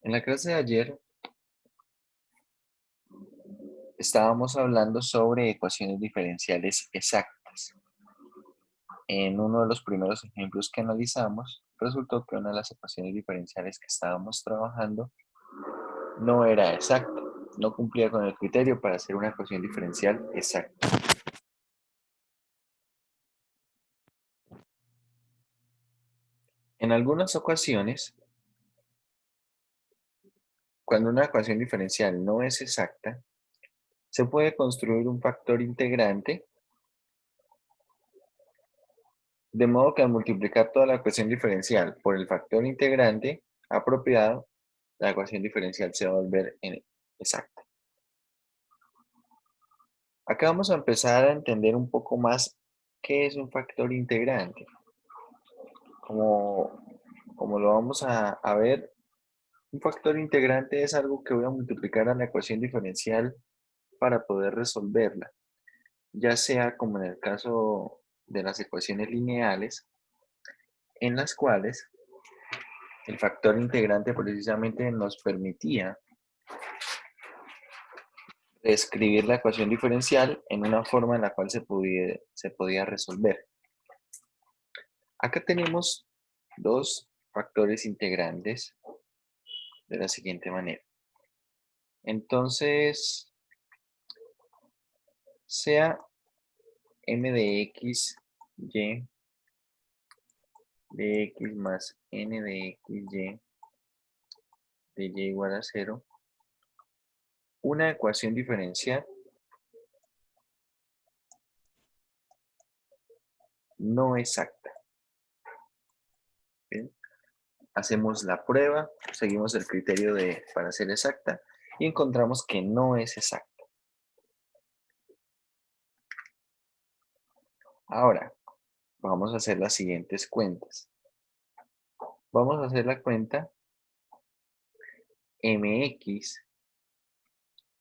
En la clase de ayer estábamos hablando sobre ecuaciones diferenciales exactas. En uno de los primeros ejemplos que analizamos, resultó que una de las ecuaciones diferenciales que estábamos trabajando no era exacta, no cumplía con el criterio para hacer una ecuación diferencial exacta. En algunas ocasiones, cuando una ecuación diferencial no es exacta, se puede construir un factor integrante, de modo que al multiplicar toda la ecuación diferencial por el factor integrante apropiado, la ecuación diferencial se va a volver exacta. Acá vamos a empezar a entender un poco más qué es un factor integrante. Como, como lo vamos a ver, un factor integrante es algo que voy a multiplicar a la ecuación diferencial para poder resolverla, ya sea como en el caso de las ecuaciones lineales, en las cuales el factor integrante precisamente nos permitía escribir la ecuación diferencial en una forma en la cual se podía resolver. Acá tenemos dos factores integrantes de la siguiente manera. Entonces, sea m de x, y de x más n de x, y de y igual a 0, una ecuación diferencial no exacta. ¿Bien? Hacemos la prueba, seguimos el criterio para ser exacta y encontramos que no es exacta. Ahora, vamos a hacer las siguientes cuentas. Vamos a hacer la cuenta mx,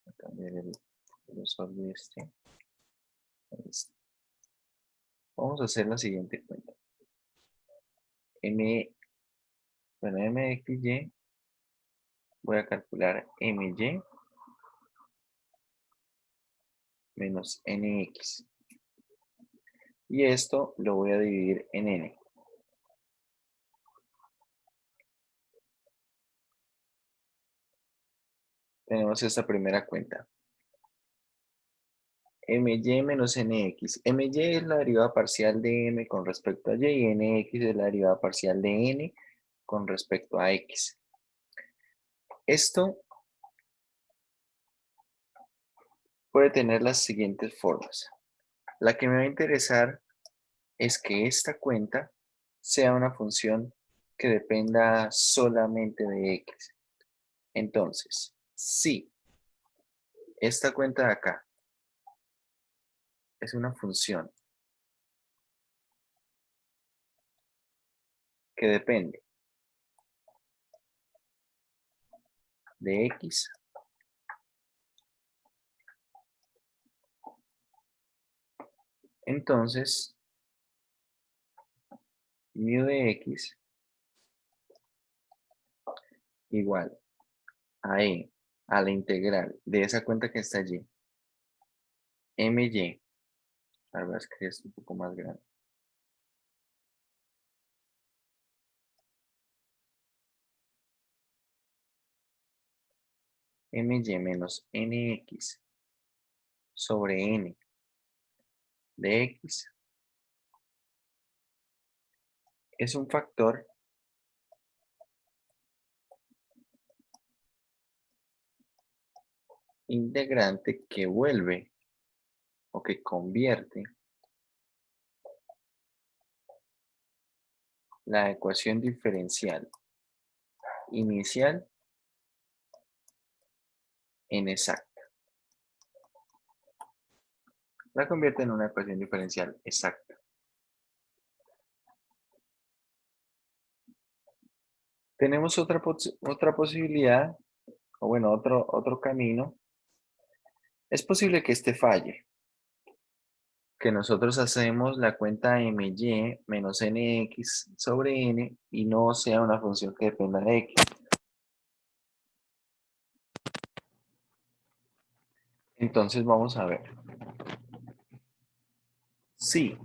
voy a cambiar el grosor de este. Vamos a hacer la siguiente cuenta. mxy, voy a calcular my menos nx. Y esto lo voy a dividir en n. Tenemos esta primera cuenta. my menos nx. My es la derivada parcial de m con respecto a y, y nx es la derivada parcial de n con respecto a x. Esto puede tener las siguientes formas. La que me va a interesar es que esta cuenta sea una función que dependa solamente de x. Entonces, si esta cuenta de acá es una función que depende de x, entonces mu de x igual a a la integral de esa cuenta que está allí, my, ahora voy a escribir esto un poco más grande, my menos nx sobre n de x es un factor integrante que vuelve o que convierte la ecuación diferencial inicial en exacta. La convierte en una ecuación diferencial exacta. Tenemos otra posibilidad, o bueno, otro camino. Es posible que este falle, que nosotros hacemos la cuenta my menos nx sobre n y no sea una función que dependa de x. Entonces vamos a ver. Sí.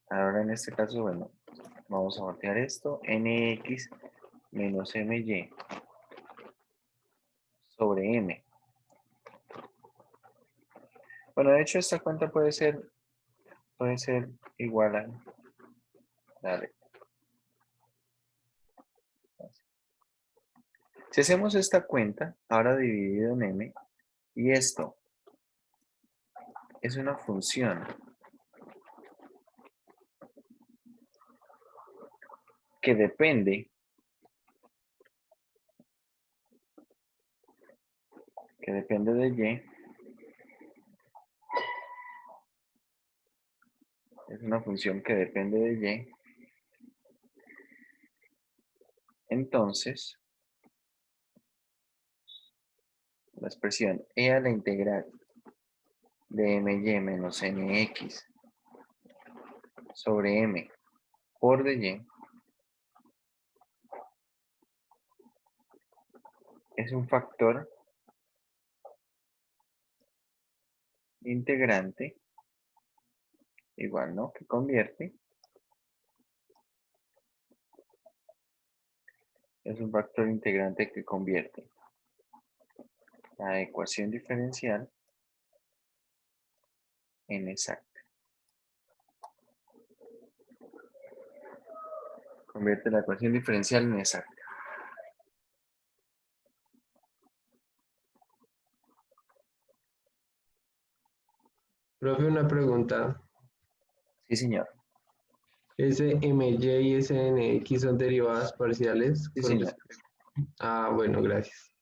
Ahora en este caso, bueno, vamos a voltear esto. Nx menos my sobre m. Bueno, de hecho esta cuenta puede ser igual a... Dale. Si hacemos esta cuenta, ahora dividido en m, y esto es una función que depende de y, es una función que depende de y, entonces la expresión e a la integral de my menos nx sobre m por dy es un factor integrante igual, ¿no? Que convierte, es un factor integrante que convierte la ecuación diferencial en exacta. Convierte la ecuación diferencial en exacta. Profe, una pregunta. Sí, señor. ¿Ese MY y ese NX son derivadas parciales Sí, con señor. respecto? Ah, bueno, gracias.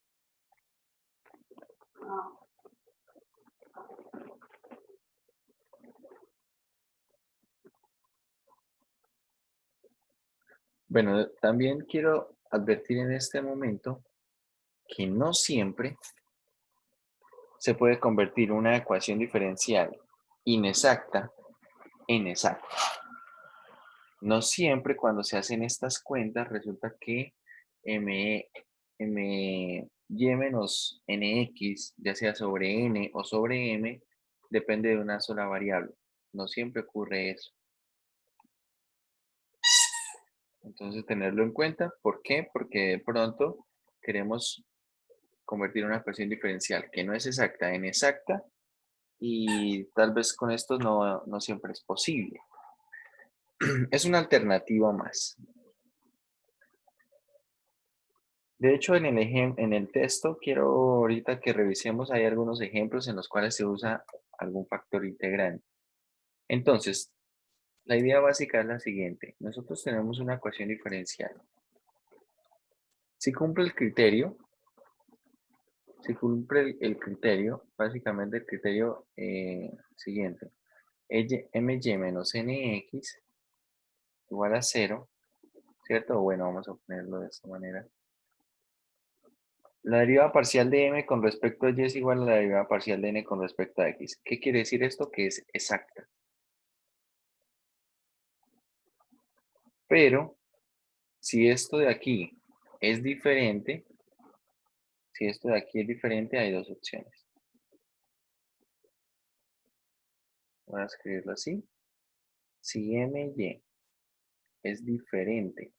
Bueno, también quiero advertir en este momento que no siempre se puede convertir una ecuación diferencial inexacta en exacta. No siempre cuando se hacen estas cuentas resulta que my menos nx, ya sea sobre n o sobre m, depende de una sola variable. No siempre ocurre eso. Entonces tenerlo en cuenta. ¿Por qué? Porque de pronto queremos convertir una ecuación diferencial que no es exacta en exacta y tal vez con esto no siempre es posible. Es una alternativa más. De hecho, en el texto quiero ahorita que revisemos, hay algunos ejemplos en los cuales se usa algún factor integrante. Entonces, la idea básica es la siguiente. Nosotros tenemos una ecuación diferencial. Si cumple el criterio, básicamente el criterio siguiente. My menos nx igual a 0, ¿cierto? Bueno, vamos a ponerlo de esta manera. La derivada parcial de m con respecto a y es igual a la derivada parcial de n con respecto a x. ¿Qué quiere decir esto? Que es exacta. Pero si esto de aquí es diferente, hay dos opciones. Voy a escribirlo así. Si my es diferente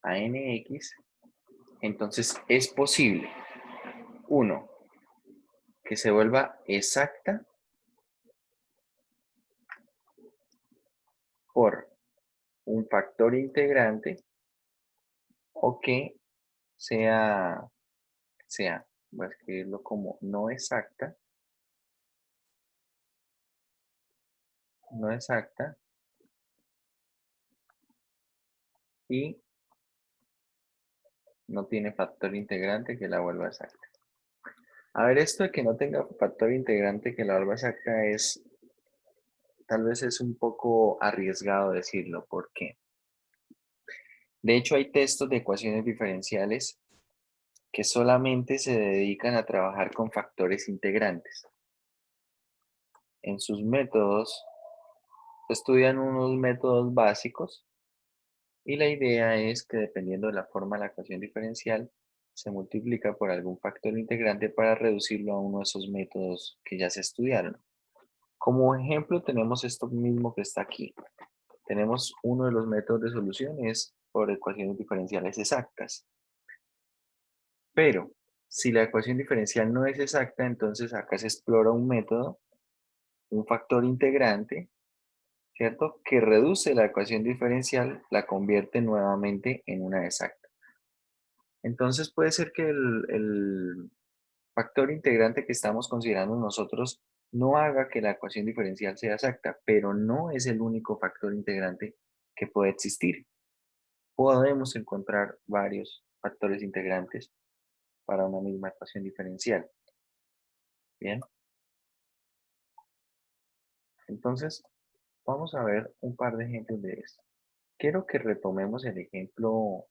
a nx, entonces es posible, uno, que se vuelva exacta por un factor integrante o que sea, voy a escribirlo como no exacta y no tiene factor integrante que la vuelva exacta. A ver, esto de que no tenga factor integrante que la vuelva exacta tal vez es un poco arriesgado decirlo. ¿Por qué? De hecho, hay textos de ecuaciones diferenciales que solamente se dedican a trabajar con factores integrantes. En sus métodos, se estudian unos métodos básicos y la idea es que dependiendo de la forma de la ecuación diferencial, se multiplica por algún factor integrante para reducirlo a uno de esos métodos que ya se estudiaron. Como ejemplo tenemos esto mismo que está aquí. Tenemos uno de los métodos de solución es por ecuaciones diferenciales exactas. Pero si la ecuación diferencial no es exacta, entonces acá se explora un método, un factor integrante, ¿cierto? Que reduce la ecuación diferencial, la convierte nuevamente en una exacta. Entonces puede ser que el factor integrante que estamos considerando nosotros no haga que la ecuación diferencial sea exacta, pero no es el único factor integrante que puede existir. Podemos encontrar varios factores integrantes para una misma ecuación diferencial. Bien, entonces vamos a ver un par de ejemplos de esto. Quiero que retomemos el ejemplo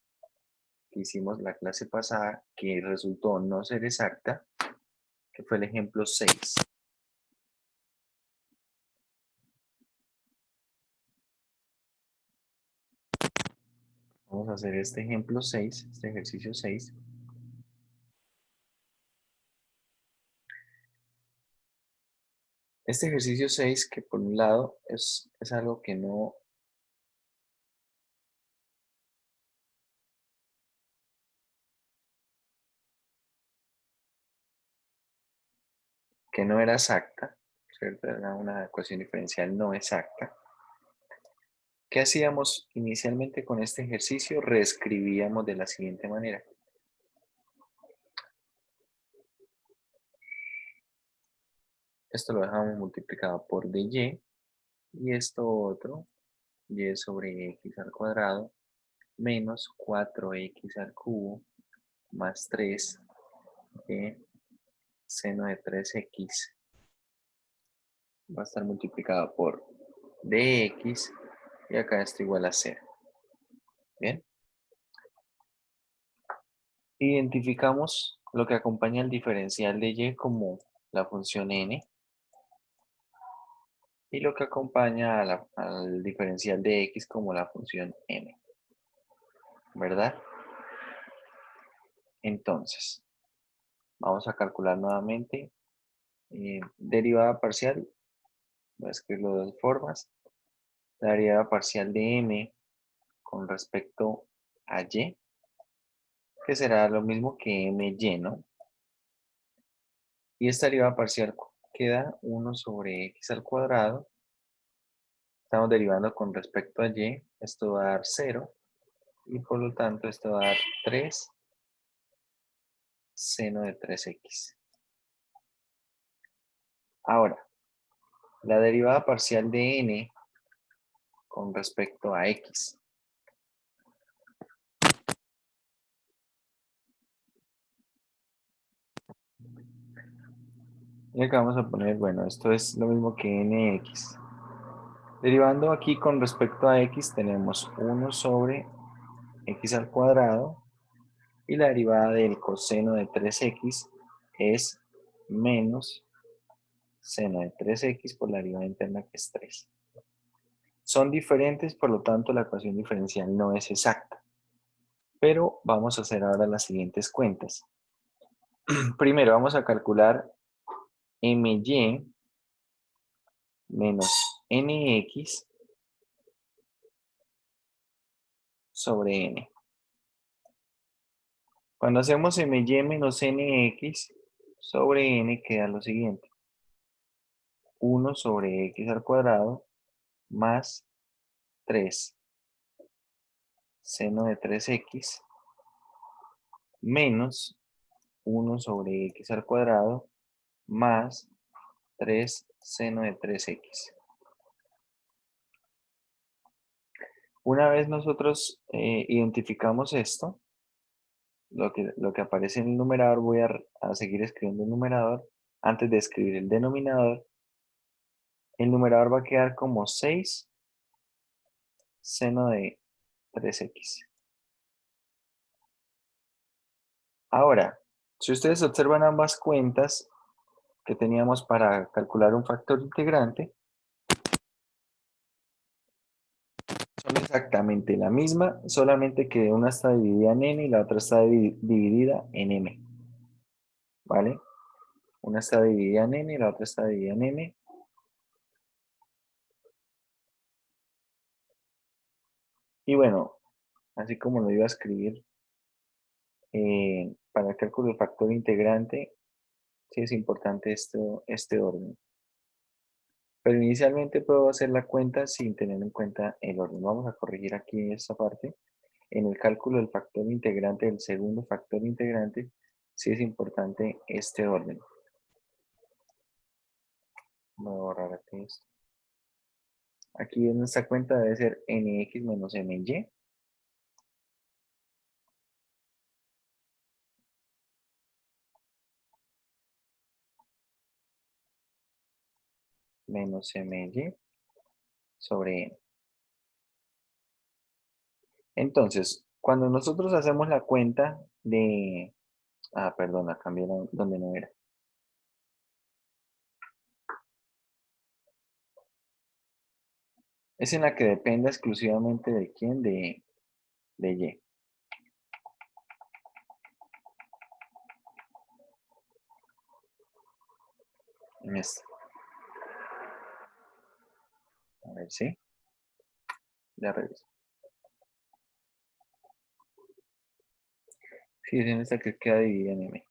que hicimos la clase pasada, que resultó no ser exacta, que fue el ejemplo 6. Vamos a hacer este ejemplo 6, este ejercicio 6. Este ejercicio 6, que por un lado es algo que no era exacta, ¿cierto? Era una ecuación diferencial no exacta. ¿Qué hacíamos inicialmente con este ejercicio? Reescribíamos de la siguiente manera. Esto lo dejamos multiplicado por dy y esto otro, y sobre x al cuadrado menos 4x al cubo más 3 de seno de 3x va a estar multiplicado por dx y acá esto igual a 0. Bien. Identificamos lo que acompaña al diferencial de y como la función n y lo que acompaña al diferencial de x como la función m, ¿verdad? Entonces, vamos a calcular nuevamente derivada parcial, voy a escribirlo de dos formas. La derivada parcial de m con respecto a y, que será lo mismo que my, ¿no? Y esta derivada parcial queda 1 sobre x al cuadrado. Estamos derivando con respecto a y, esto va a dar 0, y por lo tanto esto va a dar 3 seno de 3x. Ahora, la derivada parcial de n con respecto a x. Y acá vamos a poner, bueno, esto es lo mismo que nx. Derivando aquí con respecto a x tenemos 1 sobre x al cuadrado y la derivada del coseno de 3x es menos seno de 3x por la derivada interna que es 3. Son diferentes, por lo tanto la ecuación diferencial no es exacta. Pero vamos a hacer ahora las siguientes cuentas. Primero vamos a calcular my menos nx sobre n. Cuando hacemos my menos nx sobre n queda lo siguiente. 1 sobre x al cuadrado más 3 seno de 3x menos 1 sobre x al cuadrado más 3 seno de 3x. Una vez nosotros identificamos esto, lo que aparece en el numerador, voy a seguir escribiendo el numerador. Antes de escribir el denominador, el numerador va a quedar como 6 seno de 3x. Ahora, si ustedes observan ambas cuentas que teníamos para calcular un factor integrante, Son exactamente la misma, solamente que una está dividida en n y la otra está dividida en m, ¿vale? Una está dividida en n y la otra está dividida en m. Y bueno, así como lo iba a escribir, para el cálculo del factor integrante, sí es importante este orden. Pero inicialmente puedo hacer la cuenta sin tener en cuenta el orden. Vamos a corregir aquí esta parte. En el cálculo del factor integrante, del segundo factor integrante, sí es importante este orden. Voy a borrar aquí esto. Aquí en esta cuenta debe ser nx menos my menos my sobre n. Entonces, cuando nosotros hacemos la cuenta de... Ah, perdón, la cambié donde no era. Es en la que dependa exclusivamente de quién, de y. En esta. A ver, ¿sí? Ya reviso. Sí, es en esta que queda dividida en m.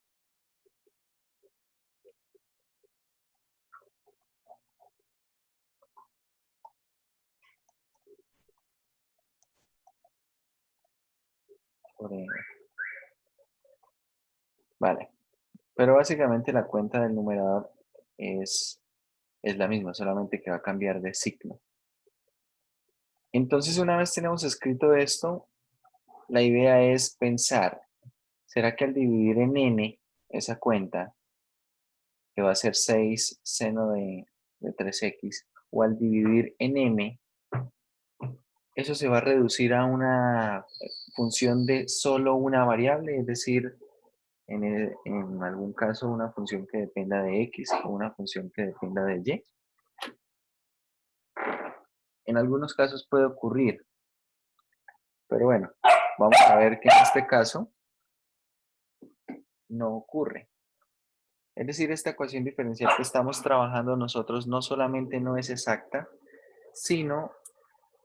Sobre n. Vale. Pero básicamente la cuenta del numerador es la misma, solamente que va a cambiar de signo. Entonces, una vez tenemos escrito esto, la idea es pensar, ¿será que al dividir en n esa cuenta, que va a ser 6 seno de 3x, o al dividir en m, eso se va a reducir a una función de solo una variable, es decir, en algún caso una función que dependa de x o una función que dependa de y? En algunos casos puede ocurrir, pero bueno, vamos a ver que en este caso no ocurre. Es decir, esta ecuación diferencial que estamos trabajando nosotros no solamente no es exacta, sino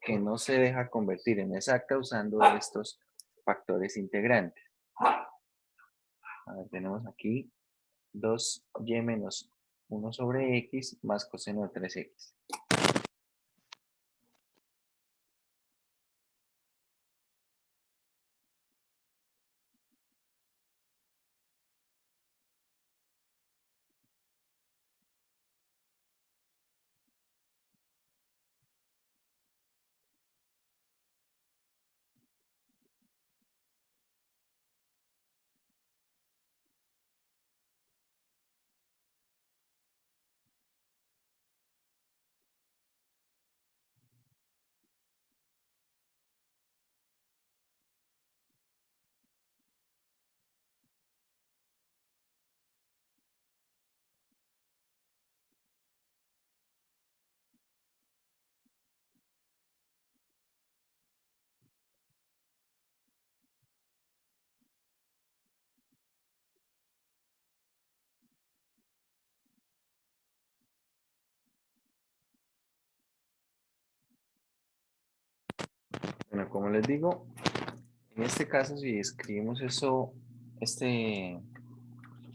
que no se deja convertir en exacta usando estos factores integrantes. A ver, tenemos aquí 2y menos 1 sobre x más coseno de 3x. Bueno, como les digo, en este caso si escribimos eso, este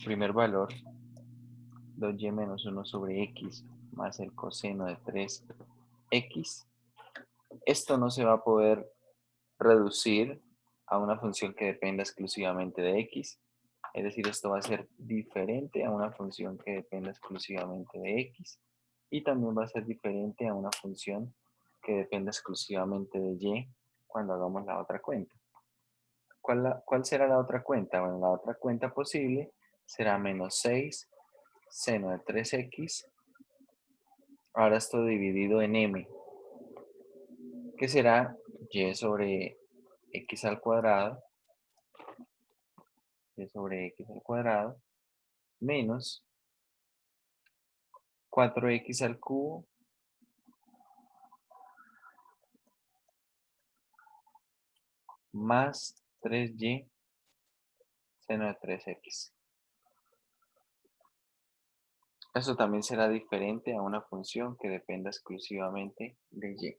primer valor, 2y menos 1 sobre x más el coseno de 3x, esto no se va a poder reducir a una función que dependa exclusivamente de x. Es decir, esto va a ser diferente a una función que dependa exclusivamente de x. Y también va a ser diferente a una función que dependa exclusivamente de y cuando hagamos la otra cuenta. ¿Cuál será la otra cuenta? Bueno, la otra cuenta posible será menos 6 seno de 3x. Ahora esto dividido en m, que será y sobre x al cuadrado, y sobre x al cuadrado, menos 4x al cubo más 3y seno de 3x. Esto también será diferente a una función que dependa exclusivamente de y.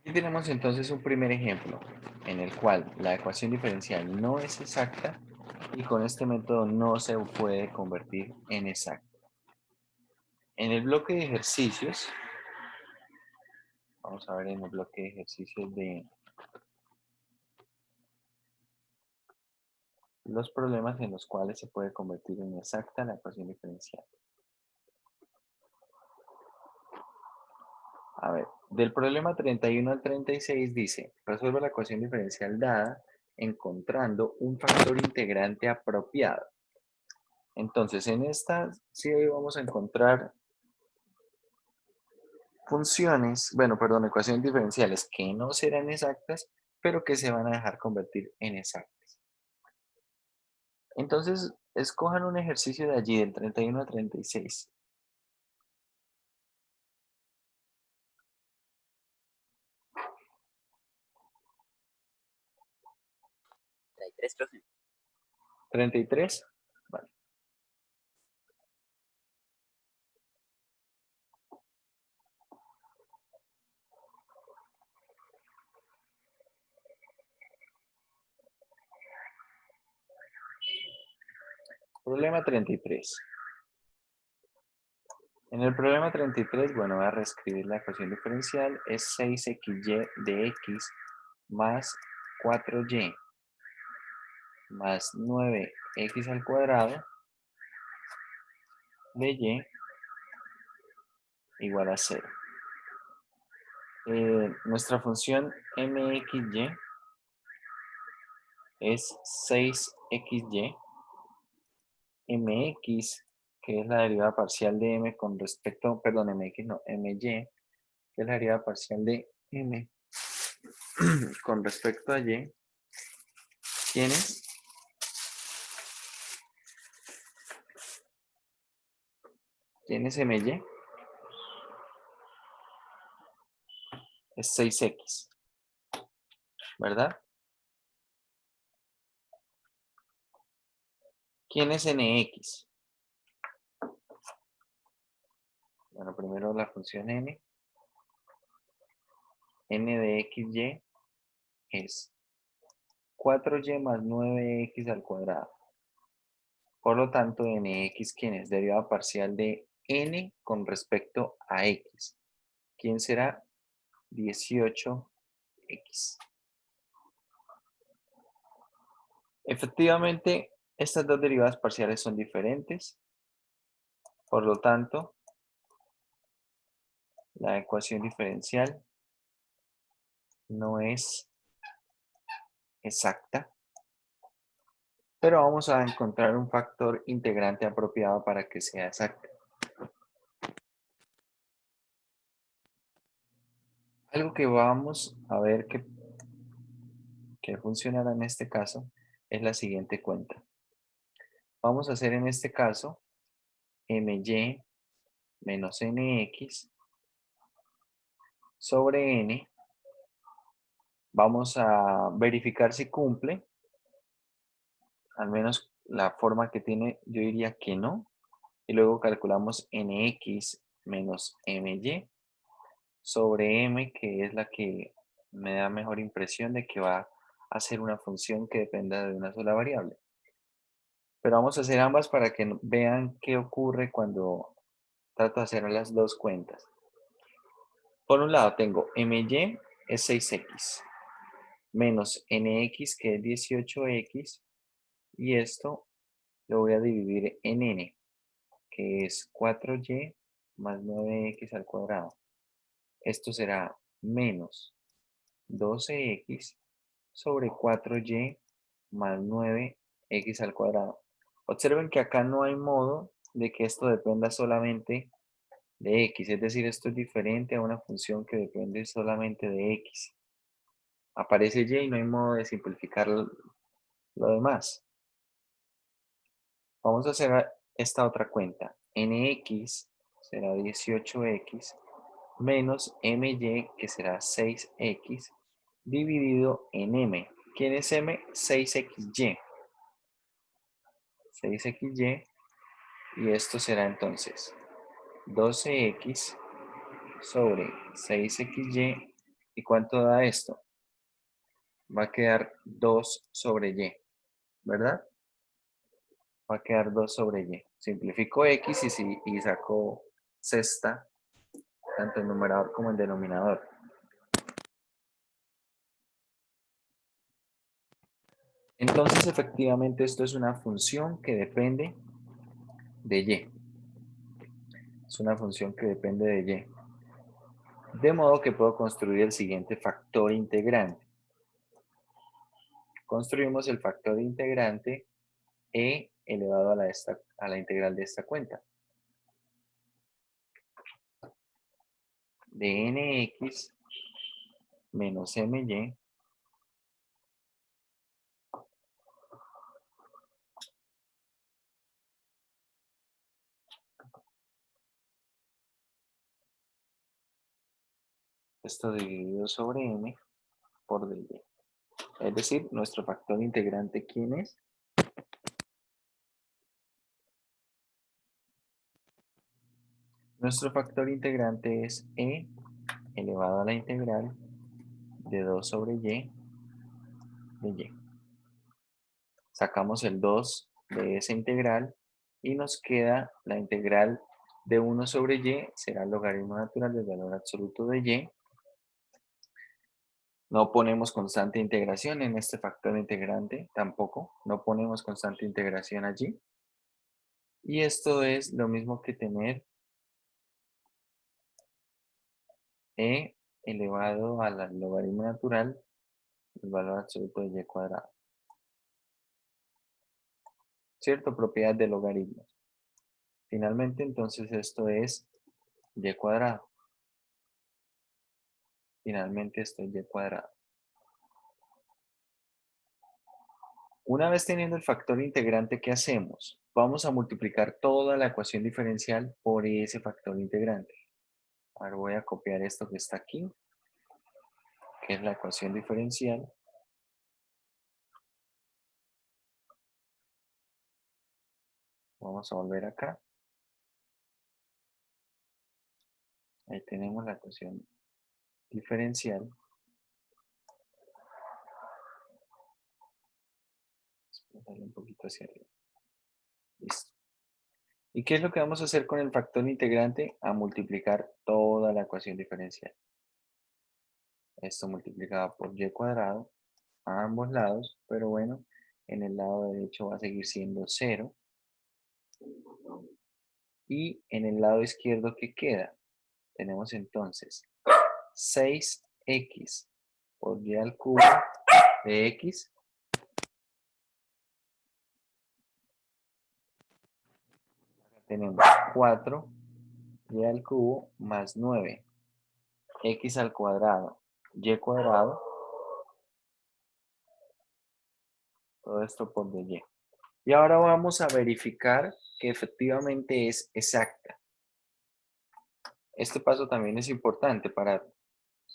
Aquí tenemos entonces un primer ejemplo en el cual la ecuación diferencial no es exacta y con este método no se puede convertir en exacta. En el bloque de ejercicios, vamos a ver en el bloque de ejercicios de los problemas en los cuales se puede convertir en exacta la ecuación diferencial. A ver, del problema 31 al 36 dice, resuelve la ecuación diferencial dada encontrando un factor integrante apropiado. Entonces, en esta sí vamos a encontrar funciones, bueno, perdón, ecuaciones diferenciales que no serán exactas, pero que se van a dejar convertir en exactas. Entonces, escojan un ejercicio de allí, del 31 al 36. ¿33? Vale. Problema 33. En el problema 33, bueno, voy a reescribir la ecuación diferencial, es 6xy de x más 4y más 9x al cuadrado de y igual a 0. Nuestra función mxy es 6xy, mx, que es la derivada parcial de m con respecto, perdón, mx no, my, que es la derivada parcial de m con respecto a y, ¿quién es? ¿Quién es my? Es 6x, ¿verdad? ¿Quién es nx? Bueno, primero la función n de xy es 4y más 9x al cuadrado. Por lo tanto, nx, ¿quién es? Derivada parcial de n con respecto a x. ¿Quién será? 18x. Efectivamente, estas dos derivadas parciales son diferentes. Por lo tanto, la ecuación diferencial no es exacta. Pero vamos a encontrar un factor integrante apropiado para que sea exacta. Algo que vamos a ver que funcionará en este caso es la siguiente cuenta. Vamos a hacer en este caso my menos nx sobre n. Vamos a verificar si cumple, al menos la forma que tiene, yo diría que no. Y luego calculamos nx menos my sobre m, que es la que me da mejor impresión de que va a ser una función que dependa de una sola variable. Pero vamos a hacer ambas para que vean qué ocurre cuando trato de hacer las dos cuentas. Por un lado tengo my es 6x menos nx que es 18x y esto lo voy a dividir en n que es 4y más 9x al cuadrado. Esto será menos 12x sobre 4y más 9x al cuadrado. Observen que acá no hay modo de que esto dependa solamente de x, es decir, esto es diferente a una función que depende solamente de x. Aparece y no hay modo de simplificar lo demás. Vamos a hacer esta otra cuenta. Nx será 18x menos my, que será 6x, dividido en m. ¿Quién es m? 6xy. 6xy. Y esto será entonces 12x sobre 6xy. ¿Y cuánto da esto? Va a quedar 2 sobre y, ¿verdad? Va a quedar 2 sobre y. Simplifico x y saco sexta, tanto el numerador como el denominador. Entonces, efectivamente, esto es una función que depende de y. Es una función que depende de y. De modo que puedo construir el siguiente factor integrante. Construimos el factor integrante e elevado a la integral de esta cuenta. De nx menos my esto dividido sobre m por dy. Es decir, nuestro factor integrante, ¿quién es? Nuestro factor integrante es e elevado a la integral de 2 sobre y de y. Sacamos el 2 de esa integral y nos queda la integral de 1 sobre y, será el logaritmo natural del valor absoluto de y. No ponemos constante de integración en este factor integrante, tampoco. No ponemos constante de integración allí. Y esto es lo mismo que tener e elevado al logaritmo natural del valor absoluto de y cuadrado. ¿Cierto? Propiedad de logaritmos. Finalmente, entonces, esto es y cuadrado. Finalmente, esto es y cuadrado. Una vez teniendo el factor integrante, ¿qué hacemos? Vamos a multiplicar toda la ecuación diferencial por ese factor integrante. Ahora voy a copiar esto que está aquí, que es la ecuación diferencial. Vamos a volver acá. Ahí tenemos la ecuación diferencial. Vamos a darle un poquito hacia arriba. Listo. ¿Y qué es lo que vamos a hacer con el factor integrante? A multiplicar toda la ecuación diferencial. Esto multiplicado por y cuadrado a ambos lados, pero bueno, en el lado derecho va a seguir siendo 0. Y en el lado izquierdo, ¿qué queda? Tenemos entonces 6x por y al cubo de x. Tenemos 4 y al cubo más 9 x al cuadrado y cuadrado. Todo esto por dy. Y ahora vamos a verificar que efectivamente es exacta. Este paso también es importante para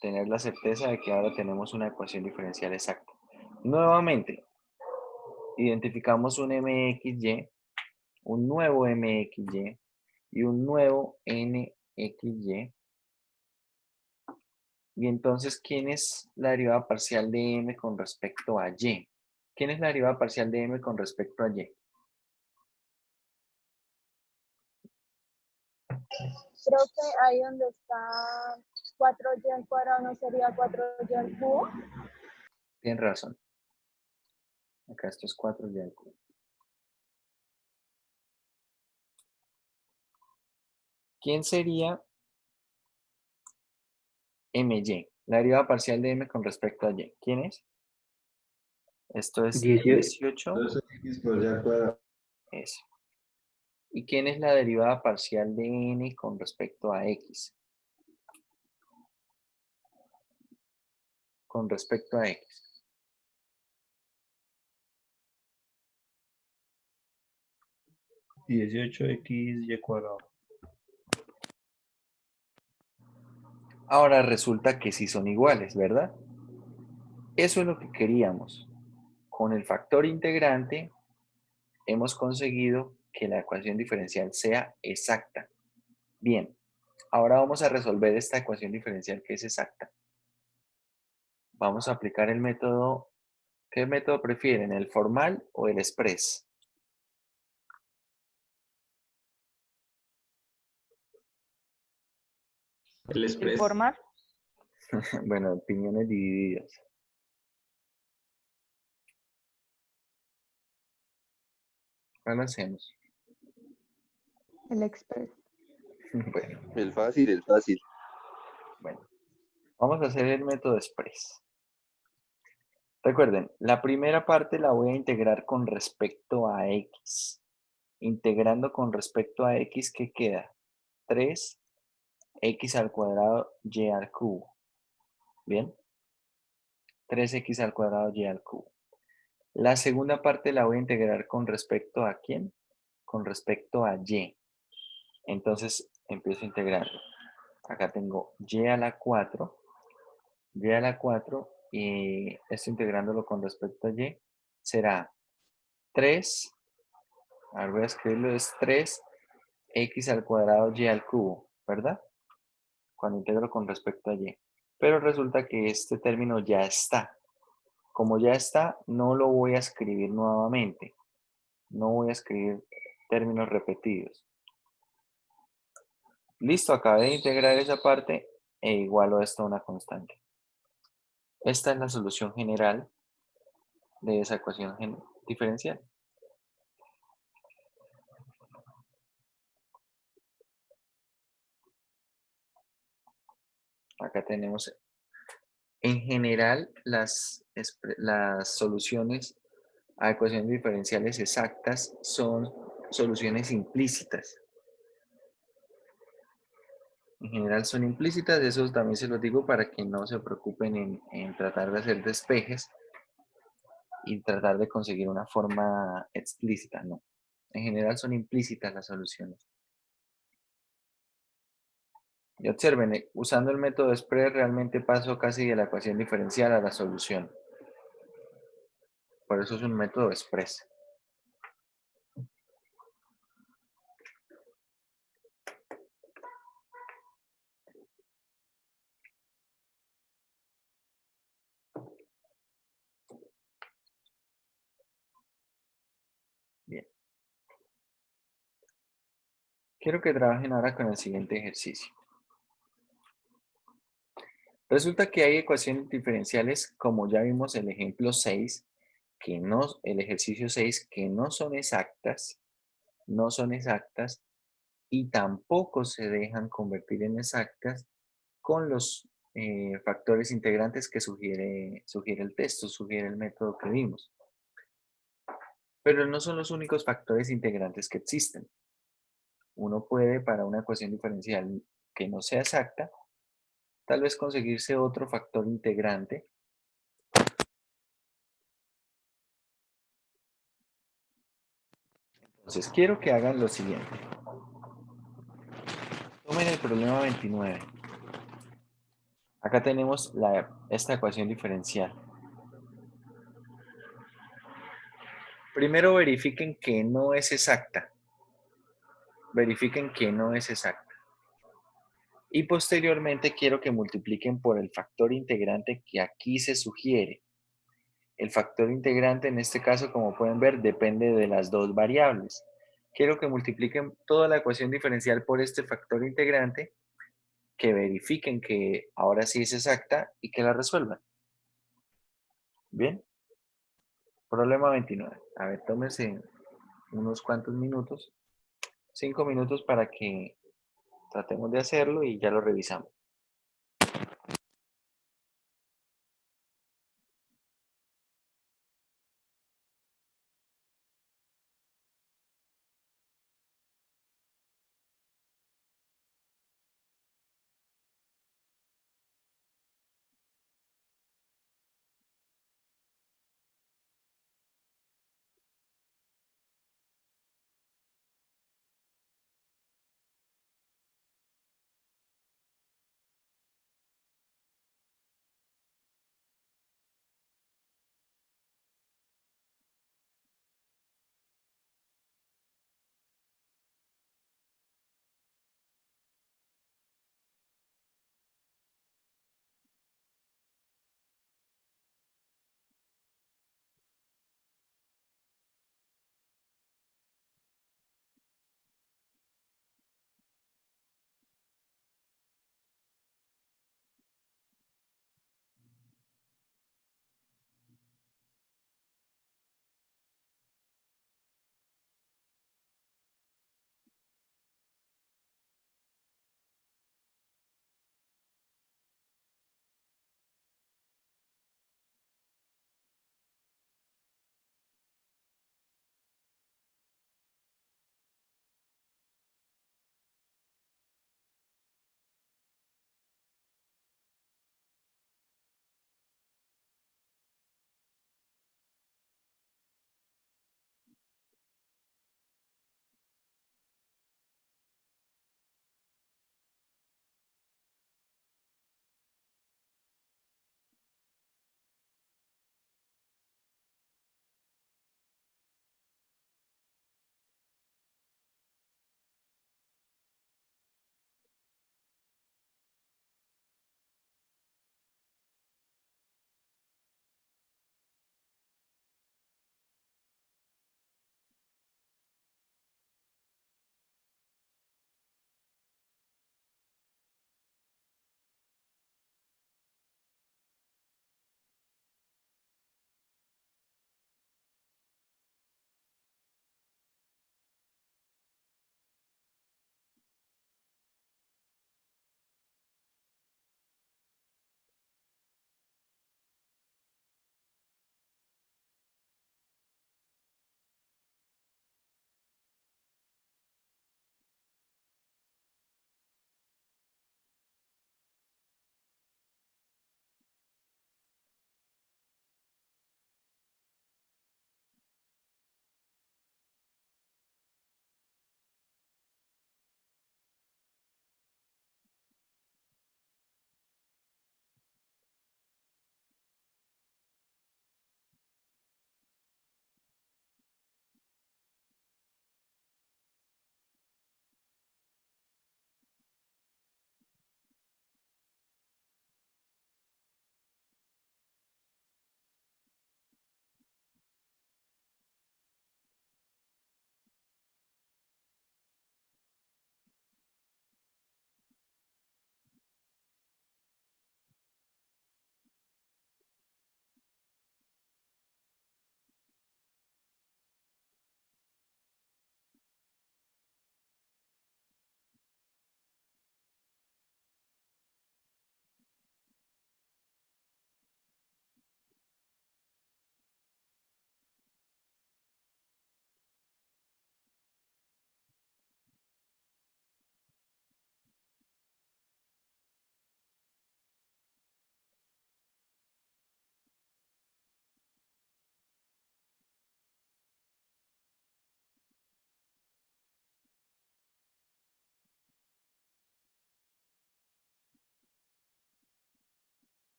tener la certeza de que ahora tenemos una ecuación diferencial exacta. Nuevamente, identificamos un mxy, un nuevo mxy y un nuevo nxy. Y entonces, ¿quién es la derivada parcial de m con respecto a y? ¿Quién es la derivada parcial de m con respecto a y? Creo que ahí donde está 4y al cuadrado no sería 4y al cubo. Tienes razón. Acá esto es 4y al cubo. ¿Quién sería my? La derivada parcial de m con respecto a y. ¿Quién es? Esto es 18. 12x por y al cuadrado. Eso. ¿Y quién es la derivada parcial de n con respecto a x? con respecto a X. $18xy². Ahora resulta que sí son iguales, ¿verdad? Eso es lo que queríamos. Con el factor integrante hemos conseguido que la ecuación diferencial sea exacta. Bien, ahora vamos a resolver esta ecuación diferencial que es exacta. Vamos a aplicar el método. ¿Qué método prefieren, el formal o el express? El express. Formar. Bueno, opiniones divididas. ¿Cuál hacemos? El express. Bueno, El fácil, el fácil. bueno, vamos a hacer el método express. Recuerden, la primera parte la voy a integrar con respecto a x. Integrando con respecto a x, ¿qué queda? 3x² y². ¿Bien? 3x² y². La segunda parte la voy a integrar con respecto a ¿quién? Con respecto a y. Entonces empiezo a integrar. Acá tengo y², y² y esto integrándolo con respecto a y será 3, ahora voy a escribirlo, es 3x² y², ¿verdad? Cuando integro con respecto a y. Pero resulta que este término ya está. Como ya está, no lo voy a escribir nuevamente. No voy a escribir términos repetidos. Listo, acabé de integrar esa parte e igualo esto a una constante. Esta es la solución general de esa ecuación diferencial. Acá tenemos, en general, las soluciones a ecuaciones diferenciales exactas son soluciones implícitas. En general son implícitas, eso también se los digo para que no se preocupen en tratar de hacer despejes y tratar de conseguir una forma explícita, no. En general son implícitas las soluciones. Y observen, usando el método express realmente paso casi de la ecuación diferencial a la solución. Por eso es un método express. Bien. Quiero que trabajen ahora con el siguiente ejercicio. Resulta que hay ecuaciones diferenciales, como ya vimos el ejemplo 6, el ejercicio 6, que no son exactas y tampoco se dejan convertir en exactas con los factores integrantes que sugiere el texto, sugiere el método que vimos. Pero no son los únicos factores integrantes que existen. Uno puede, para una ecuación diferencial que no sea exacta, tal vez conseguirse otro factor integrante. Entonces, quiero que hagan lo siguiente. Tomen el problema 29. Acá tenemos esta ecuación diferencial. Primero verifiquen que no es exacta. Verifiquen que no es exacta. Y posteriormente quiero que multipliquen por el factor integrante que aquí se sugiere. El factor integrante en este caso, como pueden ver, depende de las dos variables. Quiero que multipliquen toda la ecuación diferencial por este factor integrante, que verifiquen que ahora sí es exacta y que la resuelvan. Bien. Problema 29. A ver, tómense unos cuantos minutos, 5 minutos para que tratemos de hacerlo y ya lo revisamos.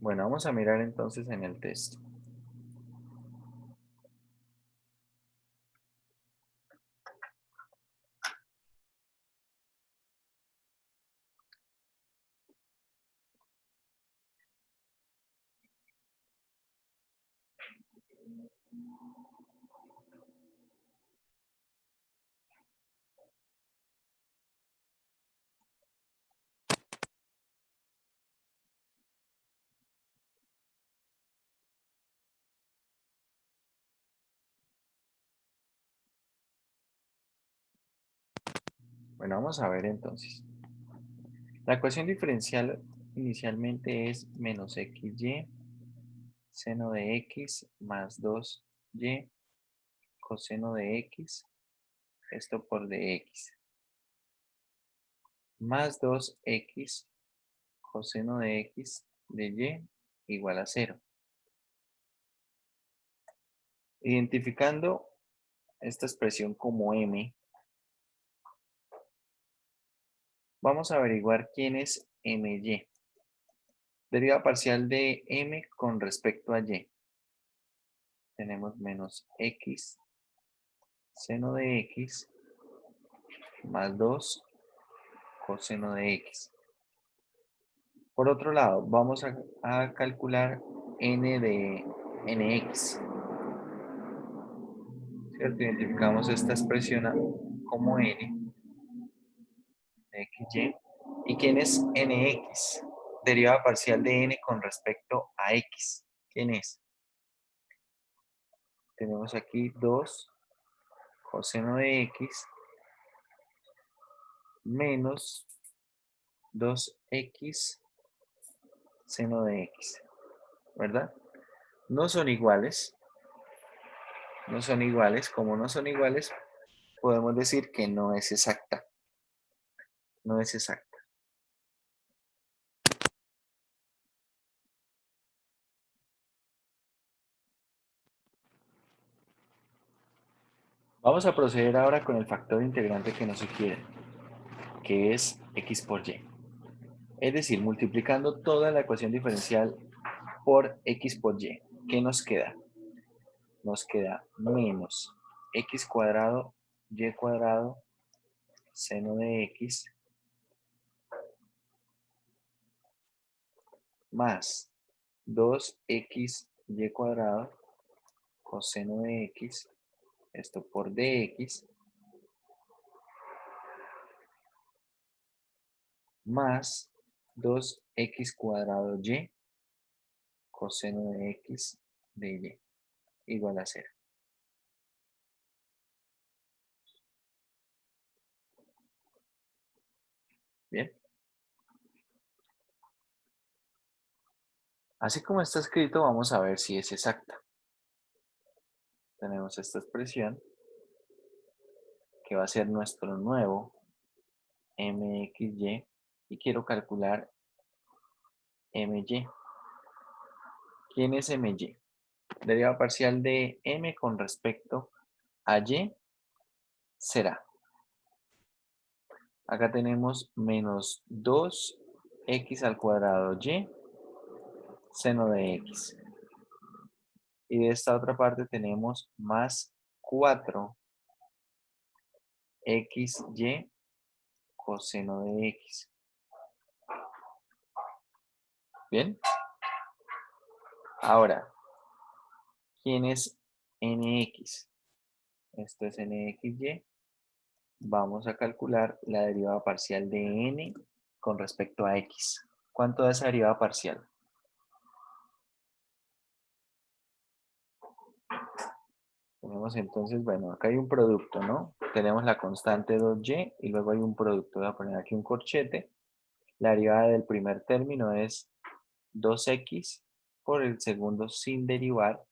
Bueno, vamos a mirar entonces en el texto. Bueno, vamos a ver entonces. La ecuación diferencial inicialmente es menos xy seno de x más 2y coseno de x, esto por dx, más 2x coseno de x de y igual a 0. Identificando esta expresión como m, vamos a averiguar quién es my. Deriva parcial de m con respecto a y. Tenemos menos x seno de x más 2 coseno de x. Por otro lado, vamos a calcular n de nx. ¿Cierto? Identificamos esta expresión como n de xy. ¿Y quién es nx? Derivada parcial de n con respecto a x. ¿Quién es? Tenemos aquí 2 coseno de x menos 2x seno de x, ¿verdad? No son iguales. No son iguales. Como no son iguales, podemos decir que no es exacta. No es exacta. Vamos a proceder ahora con el factor integrante que nos sugiere, que es x por y. Es decir, multiplicando toda la ecuación diferencial por x por y. ¿Qué nos queda? Nos queda menos x cuadrado y cuadrado seno de x más 2x y cuadrado coseno de x, esto por dx, más 2x cuadrado y coseno de x de y igual a 0. Bien. Así como está escrito, vamos a ver si es exacta. Tenemos esta expresión que va a ser nuestro nuevo mxy y quiero calcular my. ¿Quién es my? Derivada parcial de m con respecto a y será. Acá tenemos menos 2x al cuadrado y seno de x. Y de esta otra parte tenemos más 4xy coseno de x. Bien. Ahora, ¿quién es nx? Esto es nxy. Vamos a calcular la derivada parcial de n con respecto a x. ¿Cuánto da esa derivada parcial? Tenemos entonces, bueno, acá hay un producto, ¿no? Tenemos la constante 2y y luego hay un producto. Voy a poner aquí un corchete. La derivada del primer término es 2x por el segundo sin derivar,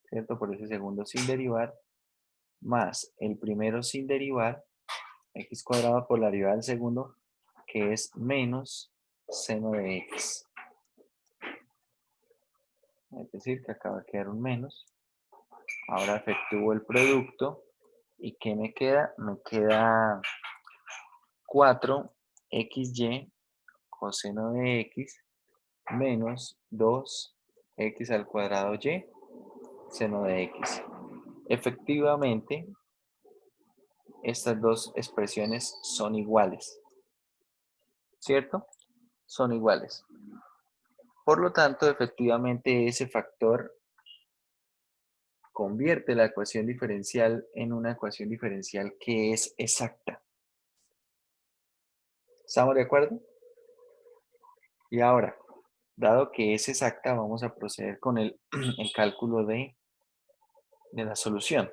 ¿cierto? Por ese segundo sin derivar, más el primero sin derivar, x cuadrado por la derivada del segundo, que es menos seno de x. Es decir, que acaba de quedar un menos. Ahora efectúo el producto. ¿Y qué me queda? Me queda 4xy coseno de x menos 2x al cuadrado y seno de x. Efectivamente, estas dos expresiones son iguales, ¿cierto? Son iguales. Por lo tanto, efectivamente, ese factor convierte la ecuación diferencial en una ecuación diferencial que es exacta. ¿Estamos de acuerdo? Y ahora, dado que es exacta, vamos a proceder con el cálculo de la solución.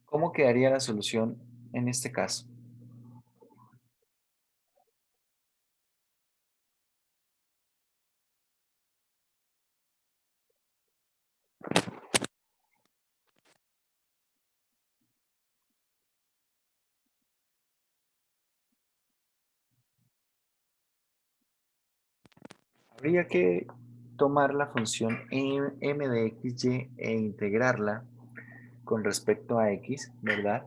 ¿Cómo quedaría la solución en este caso? Habría que tomar la función m de xy e integrarla con respecto a x, ¿verdad?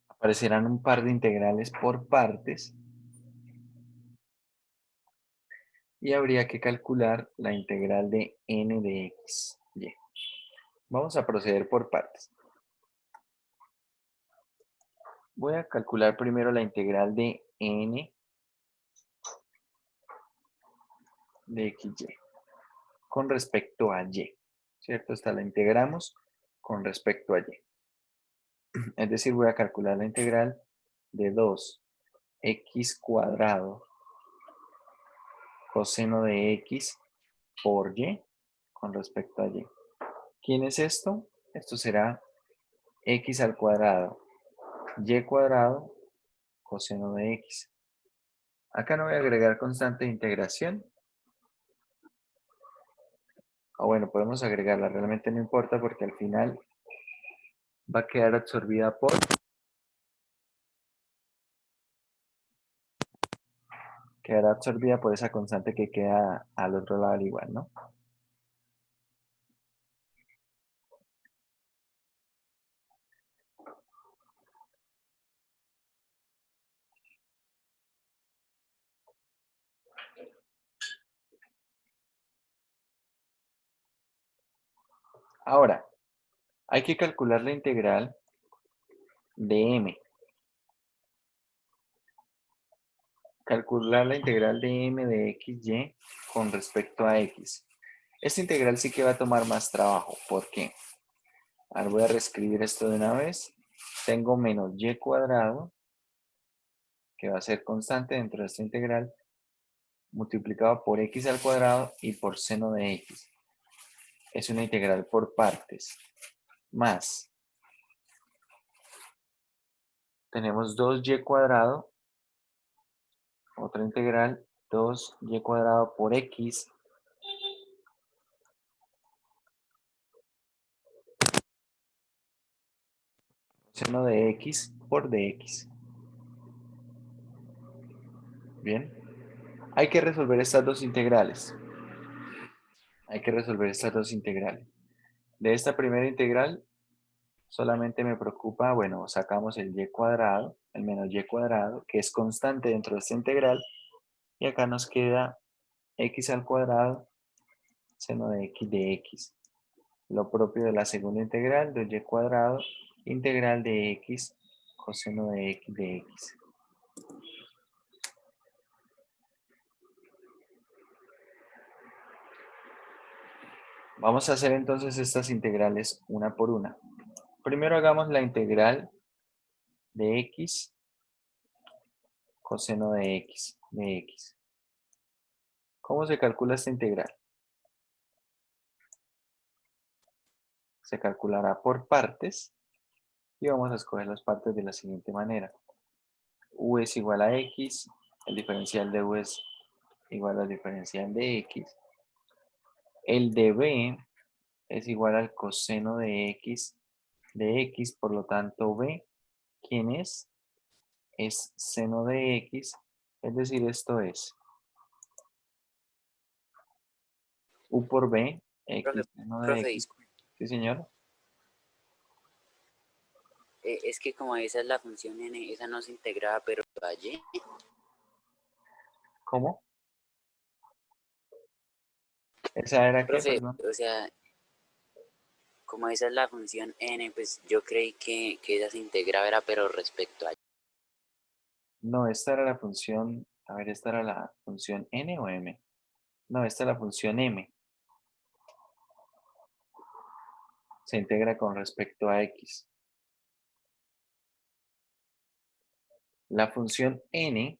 Aparecerán un par de integrales por partes y habría que calcular la integral de n de x, y. Vamos a proceder por partes. Voy a calcular primero la integral de n de xy con respecto a y, ¿cierto? Esta la integramos con respecto a y. Es decir, voy a calcular la integral de 2x cuadrado coseno de x por y con respecto a y. ¿Quién es esto? Esto será x al cuadrado y cuadrado coseno de x. Acá no voy a agregar constante de integración. O bueno, podemos agregarla, realmente no importa porque al final va a quedar absorbida quedará absorbida por esa constante que queda al otro lado al igual, ¿no? Ahora, hay que calcular la integral de m. Calcular la integral de m de xy con respecto a x. Esta integral sí que va a tomar más trabajo. ¿Por qué? Ahora voy a reescribir esto de una vez. Tengo menos y cuadrado, que va a ser constante dentro de esta integral, multiplicado por x al cuadrado y por seno de x. Es una integral por partes. Más, tenemos 2y cuadrado, otra integral, 2y cuadrado por x, seno de x por dx. Bien, hay que resolver estas dos integrales. Hay que resolver estas dos integrales. De esta primera integral, solamente me preocupa, bueno, sacamos el y cuadrado, el menos y cuadrado, que es constante dentro de esta integral, y acá nos queda x al cuadrado, seno de x. Lo propio de la segunda integral, 2y cuadrado, integral de x, coseno de x de x. Vamos a hacer entonces estas integrales una por una. Primero hagamos la integral de x, coseno de x, de x. ¿Cómo se calcula esta integral? Se calculará por partes y vamos a escoger las partes de la siguiente manera. U es igual a x, el diferencial de u es igual al diferencial de x. El de b es igual al coseno de x, por lo tanto b, ¿quién es? Es seno de x, es decir, esto es u por b, Profe, x seno de profe, x. Sí, señor. es que como esa es la función n, esa no se integraba, pero a y. ¿Cómo? ¿Esa era qué, Profe, perdón? o sea, como esa es la función n, pues yo creí que esa se integraba era pero respecto a y. No, esta era la función, a ver, esta era la función n o m. No, esta es la función m. Se integra con respecto a x. La función n,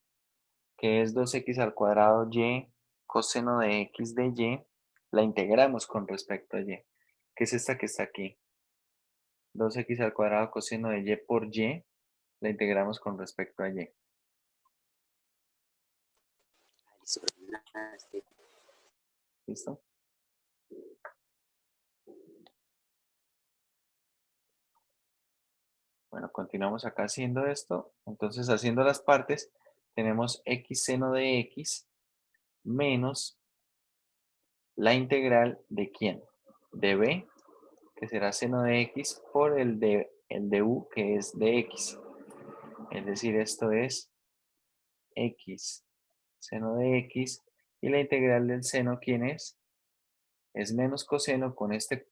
que es 2x al cuadrado y coseno de x de y, la integramos con respecto a y, que es esta que está aquí. 2x al cuadrado coseno de y por y, la integramos con respecto a y. Listo, profe, nada, ¿Listo? Bueno, continuamos acá haciendo esto. Entonces, haciendo las partes, tenemos x seno de x menos la integral de ¿quién? De b, que será seno de x, por el de u, que es de x. Es decir, esto es x seno de x, y la integral del seno, ¿quién es? Es menos coseno, con este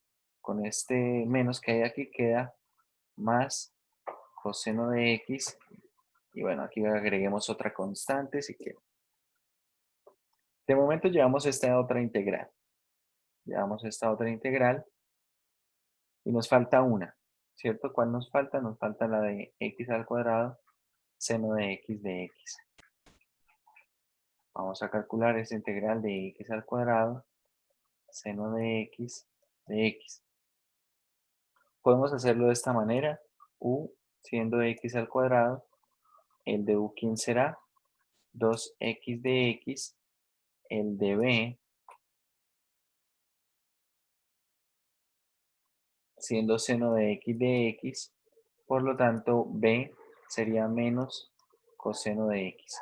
menos que hay aquí queda más coseno de x, y bueno, aquí agreguemos otra constante si quieren. De momento llevamos esta otra integral. Llevamos esta otra integral y nos falta una, ¿cierto? ¿Cuál nos falta? Nos falta la de x al cuadrado seno de x. Vamos a calcular esta integral de x al cuadrado seno de x de x. Podemos hacerlo de esta manera. U siendo x al cuadrado, el de u, ¿quién será? 2x de x, el de b siendo seno de x, por lo tanto b sería menos coseno de x.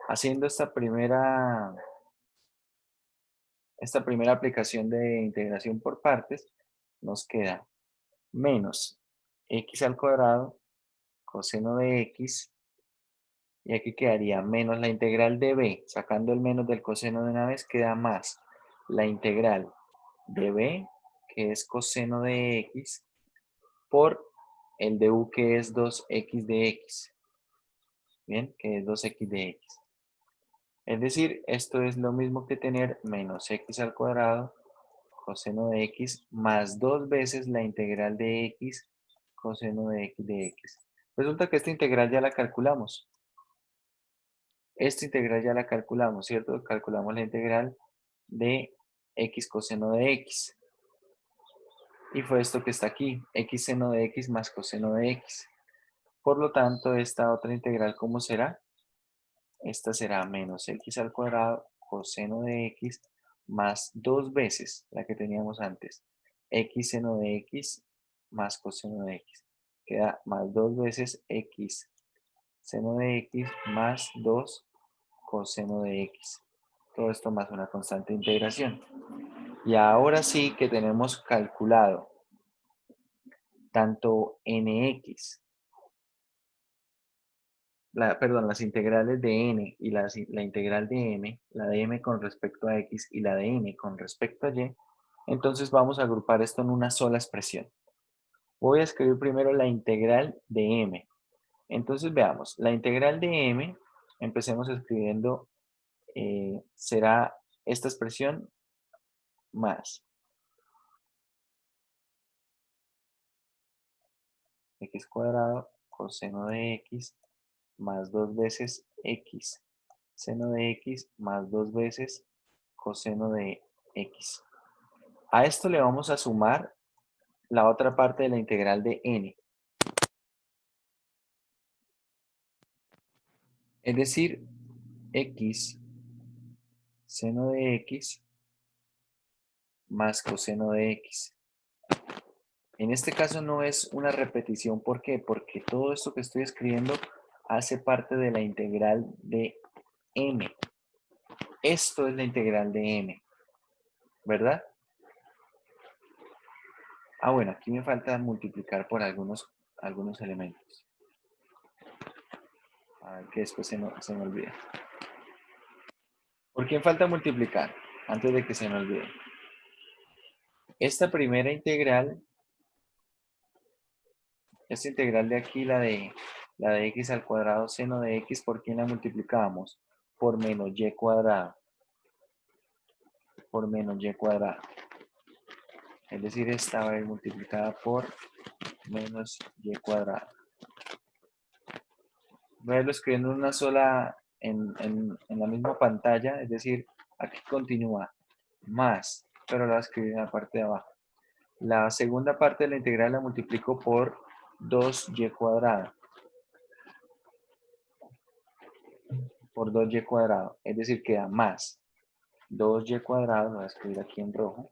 Haciendo esta primera aplicación de integración por partes, nos queda menos x al cuadrado coseno de x, y aquí quedaría menos la integral de b, sacando el menos del coseno de una vez, queda más la integral de b, que es coseno de x, por el de u, que es 2x de x. Bien, que es 2x de x. Es decir, esto es lo mismo que tener menos x al cuadrado coseno de x más 2 veces la integral de x coseno de x. Resulta que esta integral ya la calculamos. Esta integral ya la calculamos, ¿cierto? Calculamos la integral de x coseno de x. Y fue esto que está aquí, x seno de x más coseno de x. Por lo tanto, esta otra integral, ¿cómo será? Esta será menos x al cuadrado coseno de x más 2 veces la que teníamos antes. X seno de x más coseno de x. Queda más 2 veces x seno de x más 2 coseno de x. Todo esto más una constante de integración. Y ahora sí que tenemos calculado tanto nx, perdón, las integrales de n y la integral de m, la de m con respecto a x y la de n con respecto a y, entonces vamos a agrupar esto en una sola expresión. Voy a escribir primero la integral de m. Entonces veamos, la integral de m, empecemos escribiendo, será esta expresión más x cuadrado coseno de x más 2 veces x seno de x más 2 veces coseno de x. A esto le vamos a sumar la otra parte de la integral de n. Es decir, x seno de x más coseno de x. En este caso no es una repetición. ¿Por qué? Porque todo esto que estoy escribiendo hace parte de la integral de m. Esto es la integral de m, ¿verdad? Ah, bueno, aquí me falta multiplicar por algunos elementos. A ver, que después se me olvida. ¿Por quién falta multiplicar? Antes de que se me olvide. Esta primera integral, esta integral de aquí, la de x al cuadrado seno de x, ¿por quién la multiplicábamos? Por menos y cuadrado. Por menos y cuadrado. Es decir, esta va a ir multiplicada por menos y cuadrado. Voy a irlo escribiendo en una sola, en la misma pantalla, es decir, aquí continúa más, pero la voy a escribir en la parte de abajo. La segunda parte de la integral la multiplico por 2y cuadrado. Por 2y cuadrado, es decir, queda más 2y cuadrado, lo voy a escribir aquí en rojo.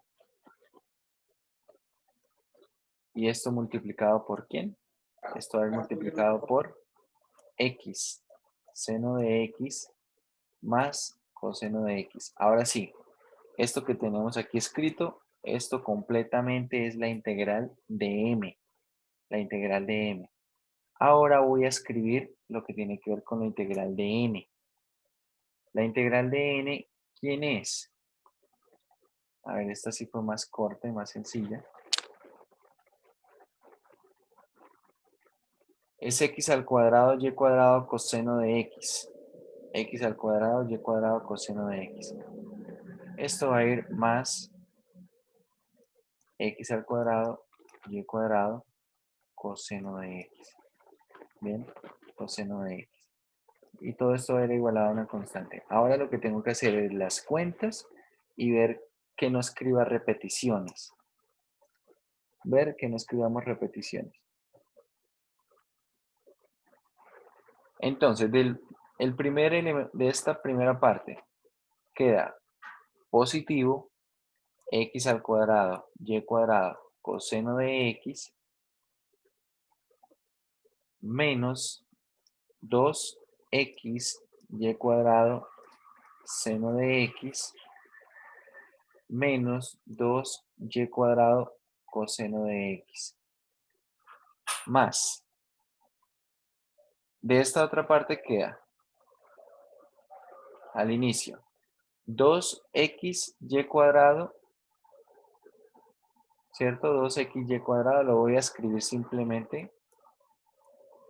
Y esto multiplicado por ¿quién? Esto va a ir multiplicado por x, seno de x más coseno de x. Ahora sí, esto que tenemos aquí escrito, esto completamente es la integral de m. La integral de m. Ahora voy a escribir lo que tiene que ver con la integral de n. La integral de n, ¿quién es? A ver, esta sí fue más corta y más sencilla. Es x al cuadrado y cuadrado coseno de x. X al cuadrado y cuadrado coseno de x. Esto va a ir más x al cuadrado y cuadrado coseno de x. Bien, coseno de x. Y todo esto era igualado a una constante. Ahora lo que tengo que hacer es las cuentas y ver que no escriba repeticiones. Ver que no escribamos repeticiones. Entonces, el primer elemento de esta primera parte queda positivo x al cuadrado y cuadrado coseno de x menos 2x y cuadrado seno de x menos 2y cuadrado coseno de x. Más. De esta otra parte queda, al inicio, 2xy cuadrado, ¿cierto? 2xy cuadrado, lo voy a escribir simplemente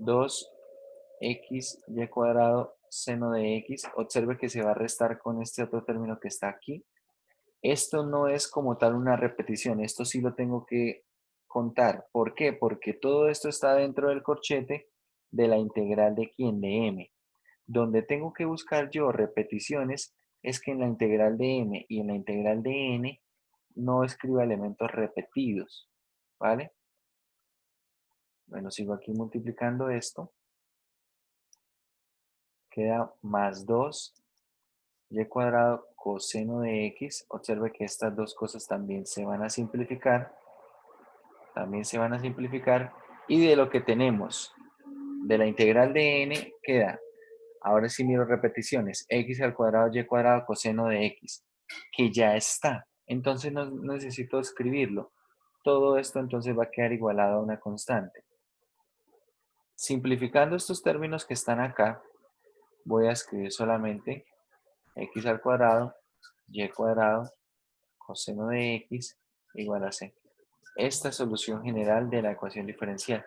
2xy cuadrado seno de x. Observe que se va a restar con este otro término que está aquí. Esto no es como tal una repetición, esto sí lo tengo que contar. ¿Por qué? Porque todo esto está dentro del corchete de la integral de ¿quién? De m. Donde tengo que buscar yo repeticiones es que en la integral de m y en la integral de n no escriba elementos repetidos, ¿vale? Bueno, sigo aquí multiplicando esto. Queda más 2y cuadrado coseno de x. Observe que estas dos cosas también se van a simplificar. También se van a simplificar. Y de lo que tenemos de la integral de n queda, ahora sí miro repeticiones, x al cuadrado y cuadrado coseno de x, que ya está. Entonces no necesito escribirlo. Todo esto entonces va a quedar igualado a una constante. Simplificando estos términos que están acá, voy a escribir solamente x al cuadrado y cuadrado coseno de x igual a c. Esta es solución general de la ecuación diferencial.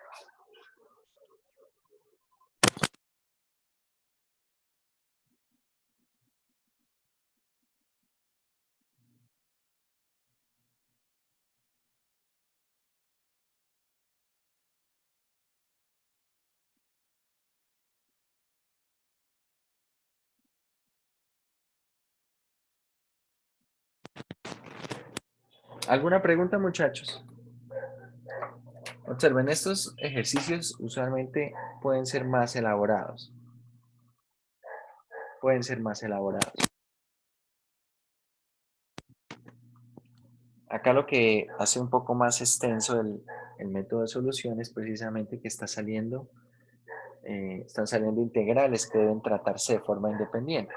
¿Alguna pregunta, muchachos? Observen, estos ejercicios usualmente pueden ser más elaborados. Pueden ser más elaborados. Acá lo que hace un poco más extenso el método de solución es precisamente que están saliendo integrales que deben tratarse de forma independiente.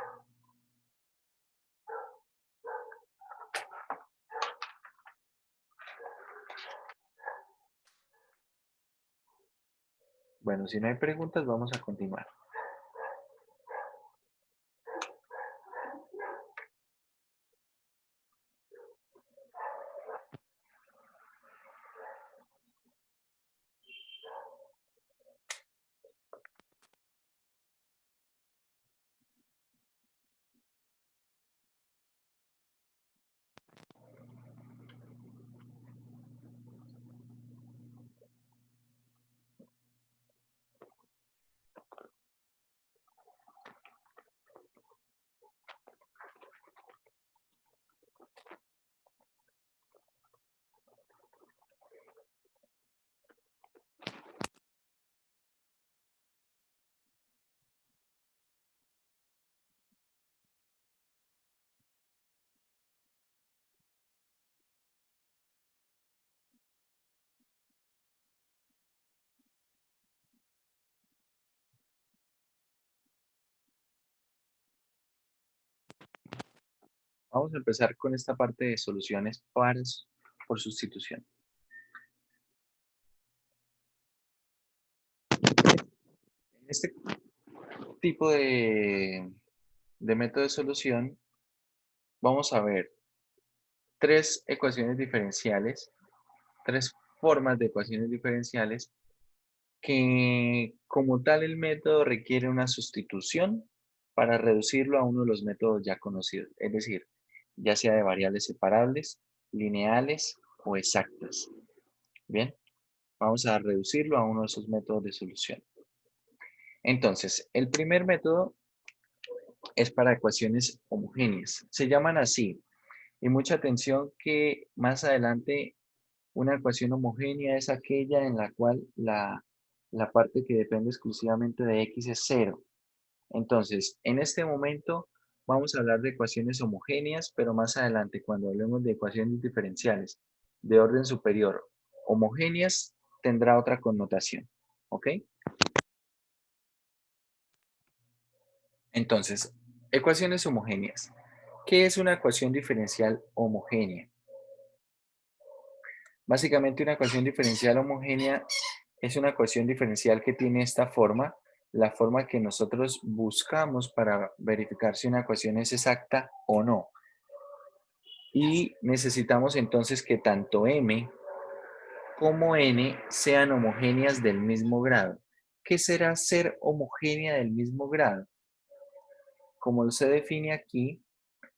Bueno, si no hay preguntas, vamos a continuar. Vamos a empezar con esta parte de soluciones por sustitución. En este tipo de método de solución, vamos a ver tres ecuaciones diferenciales, tres formas de ecuaciones diferenciales que como tal el método requiere una sustitución para reducirlo a uno de los métodos ya conocidos, es decir, ya sea de variables separables, lineales o exactas. Bien, vamos a reducirlo a uno de esos métodos de solución. Entonces, el primer método es para ecuaciones homogéneas. Se llaman así. Y mucha atención que más adelante una ecuación homogénea es aquella en la cual la parte que depende exclusivamente de x es cero. Entonces, en este momento vamos a hablar de ecuaciones homogéneas, pero más adelante, cuando hablemos de ecuaciones diferenciales de orden superior, homogéneas, tendrá otra connotación. ¿Ok? Entonces, ecuaciones homogéneas. ¿Qué es una ecuación diferencial homogénea? Básicamente una ecuación diferencial homogénea es una ecuación diferencial que tiene esta forma, la forma que nosotros buscamos para verificar si una ecuación es exacta o no. Y necesitamos entonces que tanto m como n sean homogéneas del mismo grado. ¿Qué será ser homogénea del mismo grado? Como se define aquí,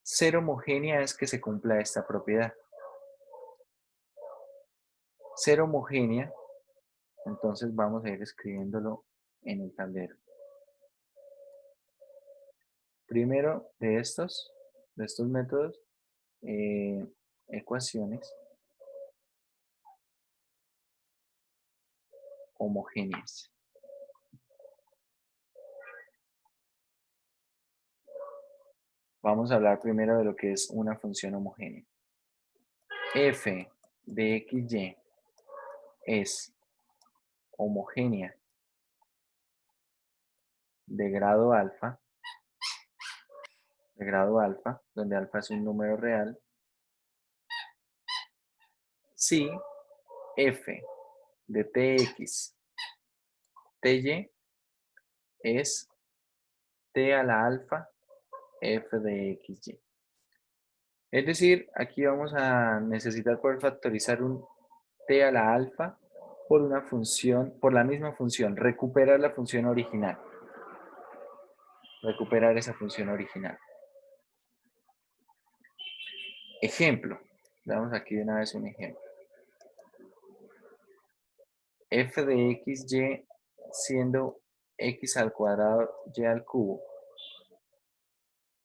ser homogénea es que se cumpla esta propiedad. Ser homogénea, entonces vamos a ir escribiéndolo en el tablero. Primero de estos métodos, ecuaciones homogéneas. Vamos a hablar primero de lo que es una función homogénea. F de XY es homogénea de grado alfa, donde alfa es un número real, si F de TX, TY es T a la alfa F de XY. Es decir, aquí vamos a necesitar poder factorizar un T a la alfa por una función, por la misma función, recuperar la función original. Recuperar esa función original. Ejemplo. Damos aquí de una vez un ejemplo. F de XY siendo x al cuadrado y al cubo.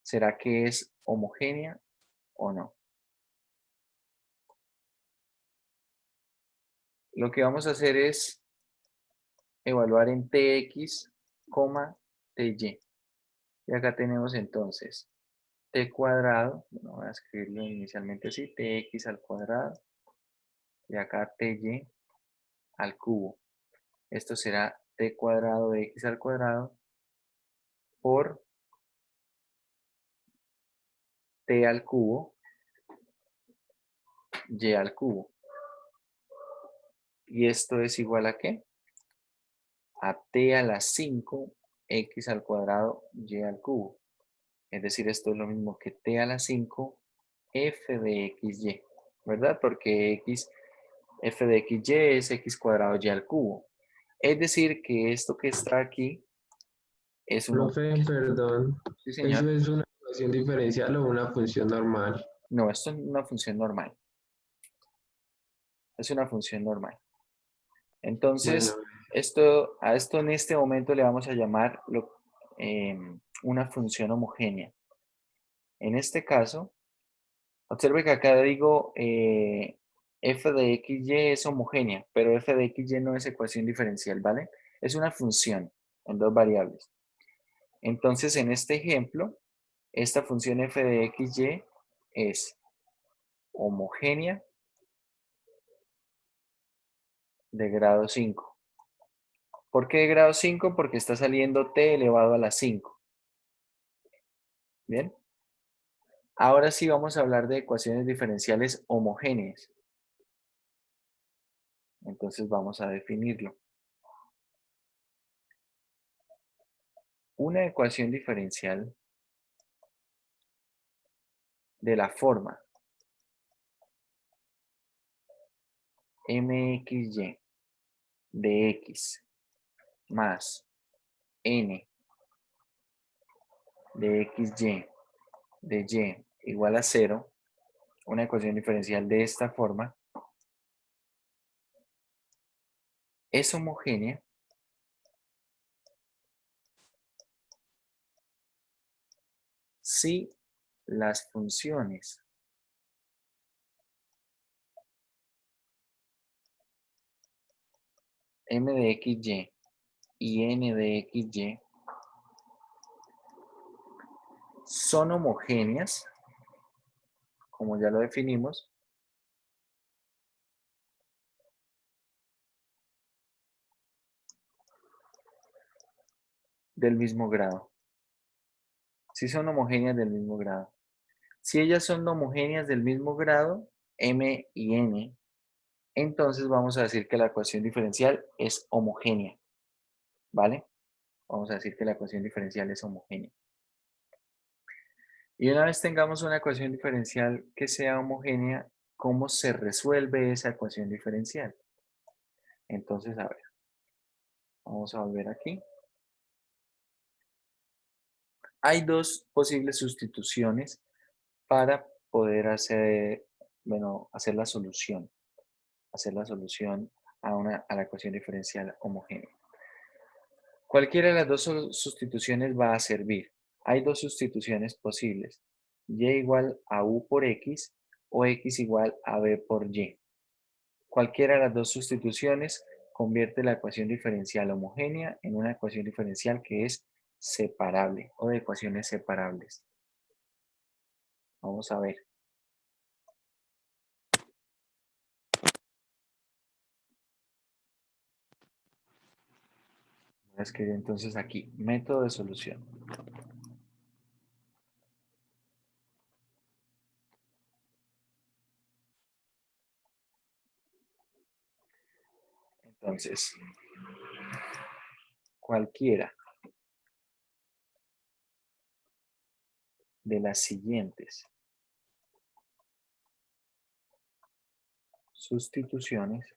¿Será que es homogénea o no? Lo que vamos a hacer es evaluar en Tx, Ty. Y acá tenemos entonces t cuadrado, bueno, voy a escribirlo inicialmente así, tx al cuadrado, y acá ty al cubo. Esto será t cuadrado de x al cuadrado por t al cubo, y al cubo. ¿Y esto es igual a qué? a t a la 5 x al cuadrado y al cubo. Es decir, esto es lo mismo que t a la 5 f de xy, ¿verdad? Porque f de xy es x cuadrado y al cubo. Es decir, que esto que está aquí es Profe, perdón, Sí, ¿eso señor. es una ecuación diferencial o una función normal? No, esto es una función normal. Es una función normal. Bueno, Entonces, a esto en este momento le vamos a llamar una función homogénea. En este caso, observe que acá digo f de xy es homogénea, pero f de xy no es ecuación diferencial, ¿vale? Es una función en dos variables. Entonces, en este ejemplo, esta función f de xy es homogénea de grado 5. ¿Por qué de grado 5? Porque está saliendo t elevado a la 5. ¿Bien? Ahora sí vamos a hablar de ecuaciones diferenciales homogéneas. Entonces vamos a definirlo. Una ecuación diferencial de la forma mxy de x más n de xy de y igual a 0, una ecuación diferencial de esta forma, es homogénea si las funciones m de xy y n de xy son homogéneas, como ya lo definimos, del mismo grado. Si son homogéneas del mismo grado. Si ellas son homogéneas del mismo grado, m y n, entonces vamos a decir que la ecuación diferencial es homogénea, ¿vale? Vamos a decir que la ecuación diferencial es homogénea. Y una vez tengamos una ecuación diferencial que sea homogénea, ¿cómo se resuelve esa ecuación diferencial? Entonces, a ver, vamos a volver aquí. Hay dos posibles sustituciones para poder hacer, bueno, hacer la solución a la ecuación diferencial homogénea. Cualquiera de las dos sustituciones va a servir. Hay dos sustituciones posibles, y igual a u por x o x igual a b por y. Cualquiera de las dos sustituciones convierte la ecuación diferencial homogénea en una ecuación diferencial que es separable o de ecuaciones separables. Vamos a ver. Voy a escribir entonces aquí, método de solución. Entonces, cualquiera de las siguientes sustituciones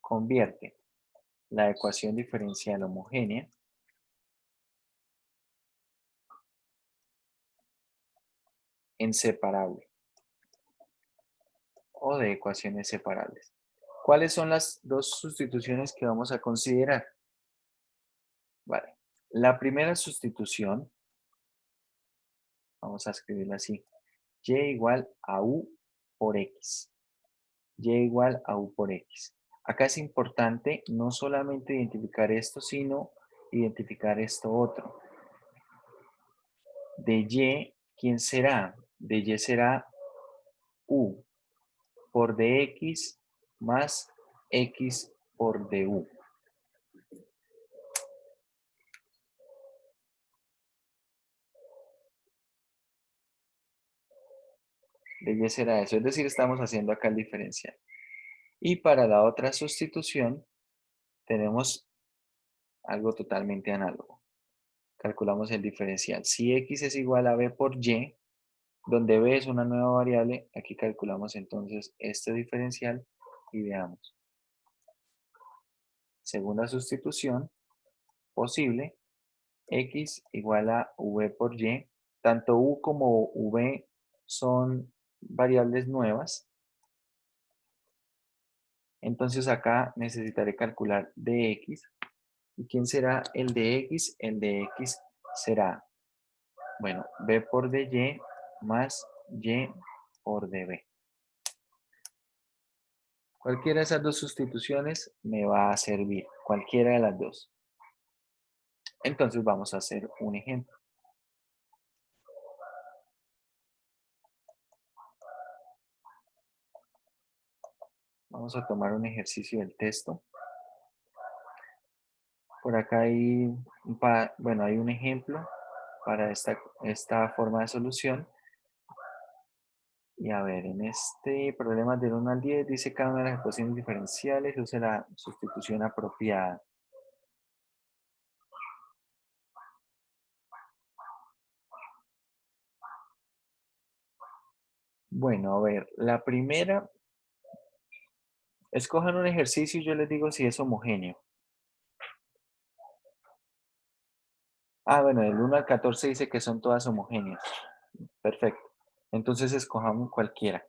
convierte la ecuación diferencial homogénea en separable o de ecuaciones separables. ¿Cuáles son las dos sustituciones que vamos a considerar? Vale. La primera sustitución, vamos a escribirla así, y igual a u por x. Y igual a u por x. Acá es importante no solamente identificar esto, sino identificar esto otro. De y, ¿quién será? De y será u por dx más x por du. De y será eso, es decir, estamos haciendo acá el diferencial. Y para la otra sustitución tenemos algo totalmente análogo. Calculamos el diferencial. Si x es igual a b por y, donde b es una nueva variable, aquí calculamos entonces este diferencial y veamos. Segunda sustitución posible, x igual a v por y. Tanto u como v son variables nuevas. Entonces acá necesitaré calcular dx. ¿Y quién será el de x? El de x será, bueno, b por dy más y por db. Cualquiera de esas dos sustituciones me va a servir, cualquiera de las dos. Entonces vamos a hacer un ejemplo. Vamos a tomar un ejercicio del texto. Por acá hay hay un ejemplo para esta forma de solución. Y a ver, en este problema del 1 al 10 dice cada una de las ecuaciones diferenciales usa la sustitución apropiada. Bueno, a ver, la primera, escojan un ejercicio y yo les digo si es homogéneo. Ah, bueno, del 1 al 14 dice que son todas homogéneas. Perfecto. Entonces escojamos cualquiera.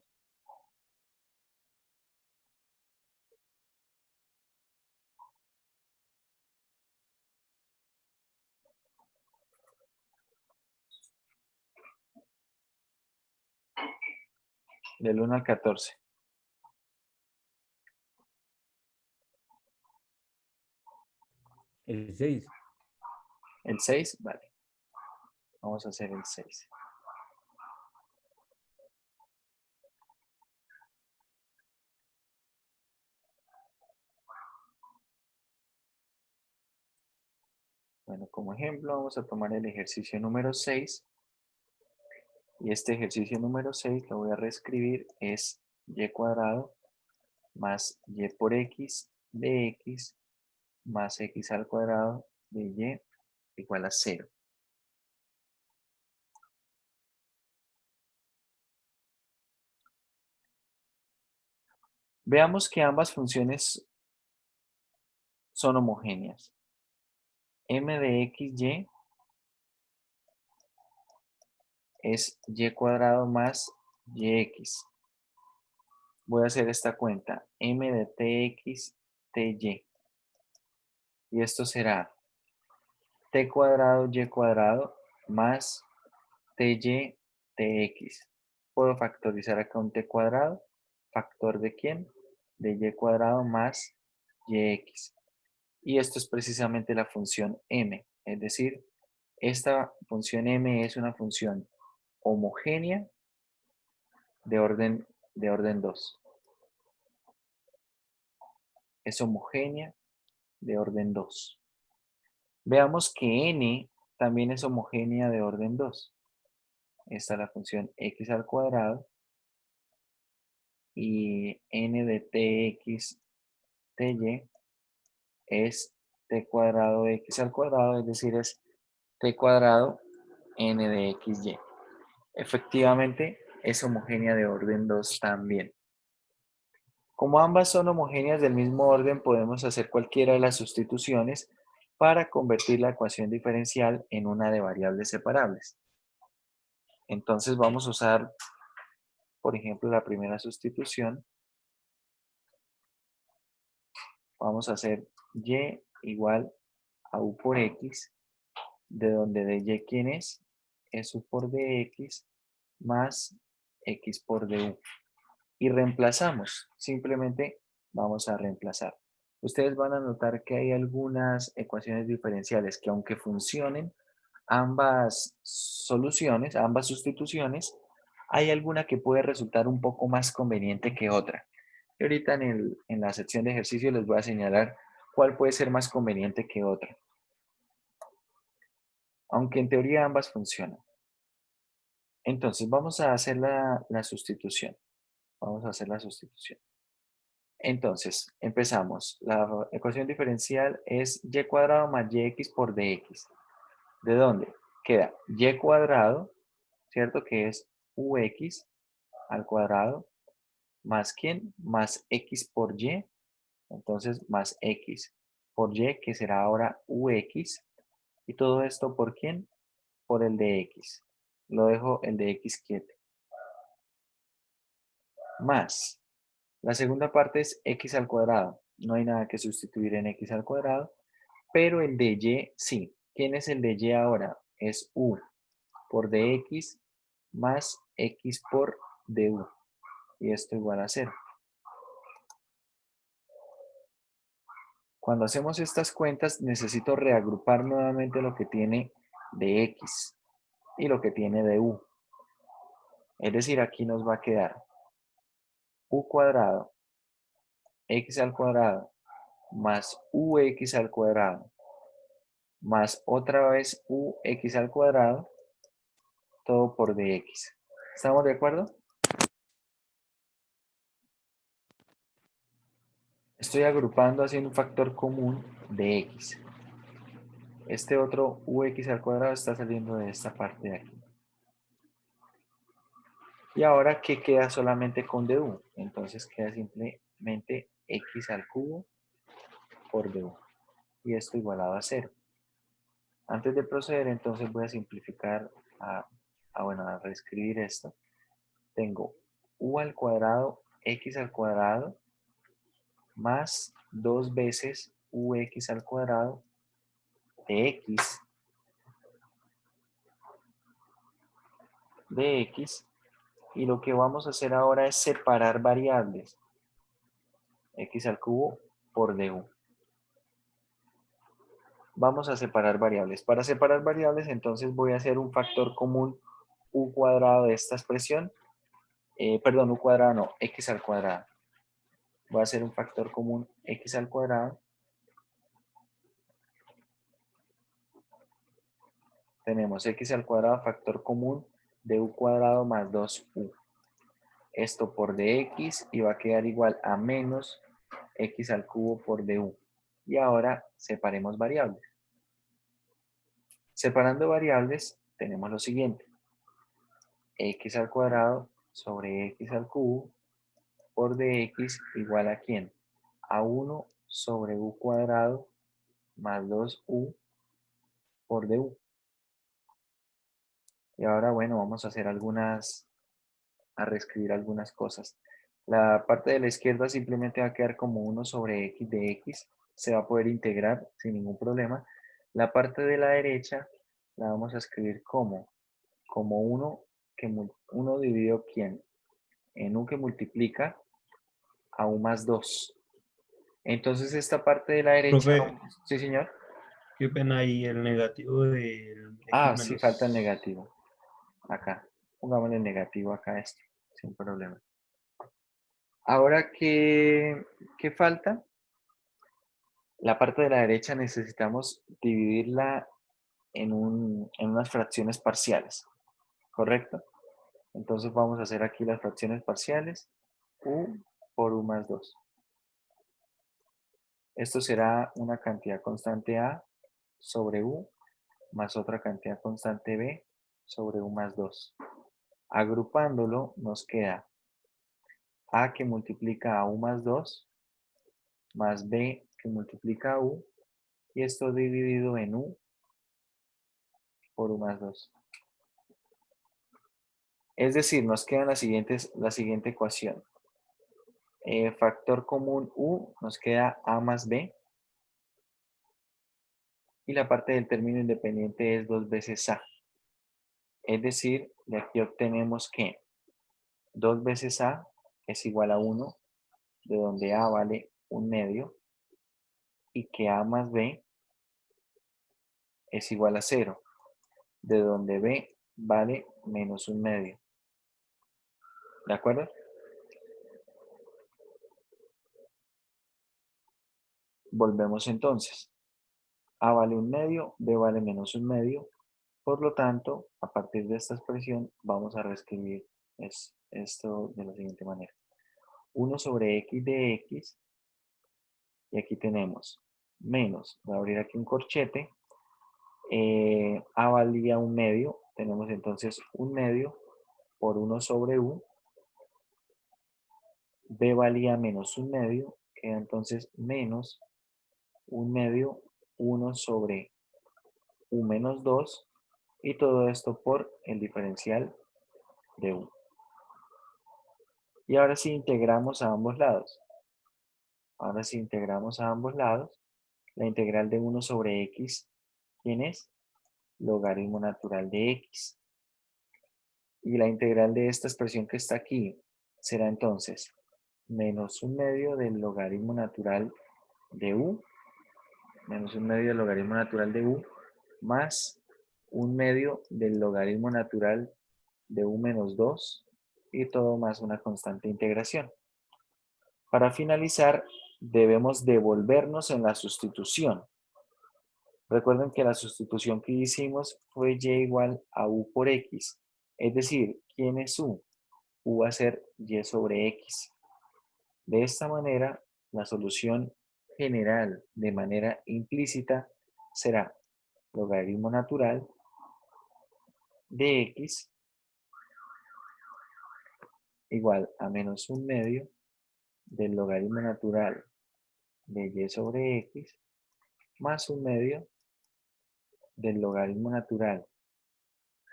Del 1 al 14. El 6. ¿El 6? Vale. Vamos a hacer el 6. Bueno, como ejemplo vamos a tomar el ejercicio número 6. Y este ejercicio número 6 lo voy a reescribir, es y cuadrado más y por x de x más x al cuadrado de y igual a 0. Veamos que ambas funciones son homogéneas. M de xy es y cuadrado más yx. Voy a hacer esta cuenta. M de tx, ty. Y esto será t cuadrado y cuadrado más ty tx. Puedo factorizar acá un t cuadrado. ¿Factor de quién? De y cuadrado más yx. Y esto es precisamente la función m. Es decir, esta función m es una función homogénea de orden 2. Es homogénea de orden 2. Veamos que n también es homogénea de orden 2. Esta es la función x al cuadrado y n de tx ty es t cuadrado x al cuadrado, es decir, es t cuadrado n de xy. Efectivamente, es homogénea de orden 2 también. Como ambas son homogéneas del mismo orden, podemos hacer cualquiera de las sustituciones para convertir la ecuación diferencial en una de variables separables. Entonces vamos a usar, por ejemplo, la primera sustitución. Vamos a hacer y igual a u por x, de donde de y, ¿quién es? Es u por dx más x por du. Y reemplazamos, simplemente vamos a reemplazar. Ustedes van a notar que hay algunas ecuaciones diferenciales que aunque funcionen ambas soluciones, ambas sustituciones, hay alguna que puede resultar un poco más conveniente que otra. Y ahorita en la sección de ejercicio les voy a señalar cuál puede ser más conveniente que otra. Aunque en teoría ambas funcionan. Entonces vamos a hacer la sustitución. Vamos a hacer la sustitución. Entonces, empezamos. La ecuación diferencial es y cuadrado más yx por dx. ¿De dónde? Queda y cuadrado, ¿cierto? Que es ux al cuadrado, más ¿quién? Más x por y. Entonces, más x por y, que será ahora ux. ¿Y todo esto por quién? Por el de x. Lo dejo el de x quieto. Más. La segunda parte es x al cuadrado. No hay nada que sustituir en x al cuadrado, pero el de y sí. ¿Quién es el de y ahora? Es u por dx más x por du. Y esto igual a 0. Cuando hacemos estas cuentas, necesito reagrupar nuevamente lo que tiene de x y lo que tiene de u. Es decir, aquí nos va a quedar u cuadrado, x al cuadrado, más ux al cuadrado, más otra vez ux al cuadrado, todo por dx. ¿Estamos de acuerdo? Estoy agrupando haciendo un factor común de x. Este otro ux al cuadrado está saliendo de esta parte de aquí. Y ahora, ¿qué queda solamente con du? Entonces queda simplemente x al cubo por du. Y esto igualado a 0. Antes de proceder, entonces voy a simplificar a reescribir esto. Tengo u al cuadrado, x al cuadrado, más 2 veces ux al cuadrado de x. Y lo que vamos a hacer ahora es separar variables. X al cubo por du. Vamos a separar variables. Para separar variables, entonces voy a hacer un factor común u cuadrado de esta expresión. Perdón, u cuadrado no, x al cuadrado. Voy a hacer un factor común x al cuadrado. Tenemos x al cuadrado, factor común de u cuadrado más 2u. Esto por dx y va a quedar igual a menos x al cubo por du. Y ahora separemos variables. Separando variables, tenemos lo siguiente. X al cuadrado sobre x al cubo por dx igual a ¿quién? A 1 sobre u cuadrado más 2u por du. Y ahora, bueno, vamos a hacer a reescribir algunas cosas. La parte de la izquierda simplemente va a quedar como 1 sobre x de x. Se va a poder integrar sin ningún problema. La parte de la derecha la vamos a escribir como 1 dividido ¿quién? En u que multiplica a u más 2. Entonces esta parte de la derecha, Profe, sí señor. qué pena ahí el negativo del x Ah, sí, falta el menos. negativo. Acá. Pongámosle el negativo acá a esto, sin problema. Ahora, ¿qué falta? La parte de la derecha necesitamos dividirla en unas fracciones parciales, ¿correcto? Entonces vamos a hacer aquí las fracciones parciales. U por u más 2. Esto será una cantidad constante A sobre U más otra cantidad constante B sobre u más 2. Agrupándolo nos queda A que multiplica a u más 2 más B que multiplica a u y esto dividido en u por u más 2. Es decir, nos queda la siguiente ecuación. Factor común u nos queda a más b y la parte del término independiente es 2 veces a. Es decir, de aquí obtenemos que 2 veces a es igual a 1, de donde a vale 1/2 y que a más b es igual a 0, de donde b vale menos 1/2. ¿De acuerdo? Volvemos entonces. A vale 1/2, b vale menos 1/2. Por lo tanto, a partir de esta expresión vamos a reescribir esto de la siguiente manera. 1 sobre x de x, y aquí tenemos menos, voy a abrir aquí un corchete, a valía 1/2, tenemos entonces 1/2 por 1 sobre u, b valía menos 1/2, queda entonces menos 1/2, 1 sobre u menos 2, y todo esto por el diferencial de u. Y ahora sí integramos a ambos lados. Ahora sí integramos a ambos lados. La integral de 1 sobre x, ¿quién es? Logaritmo natural de x. Y la integral de esta expresión que está aquí será entonces menos 1/2 del logaritmo natural de u, menos 1/2 del logaritmo natural de u, más 1/2 del logaritmo natural de u menos 2, y todo más una constante integración. Para finalizar, debemos devolvernos en la sustitución. Recuerden que la sustitución que hicimos fue y igual a u por x. Es decir, ¿quién es u? U va a ser y sobre x. De esta manera, la solución general de manera implícita será logaritmo natural de x igual a menos 1/2 del logaritmo natural de y sobre x más 1/2 del logaritmo natural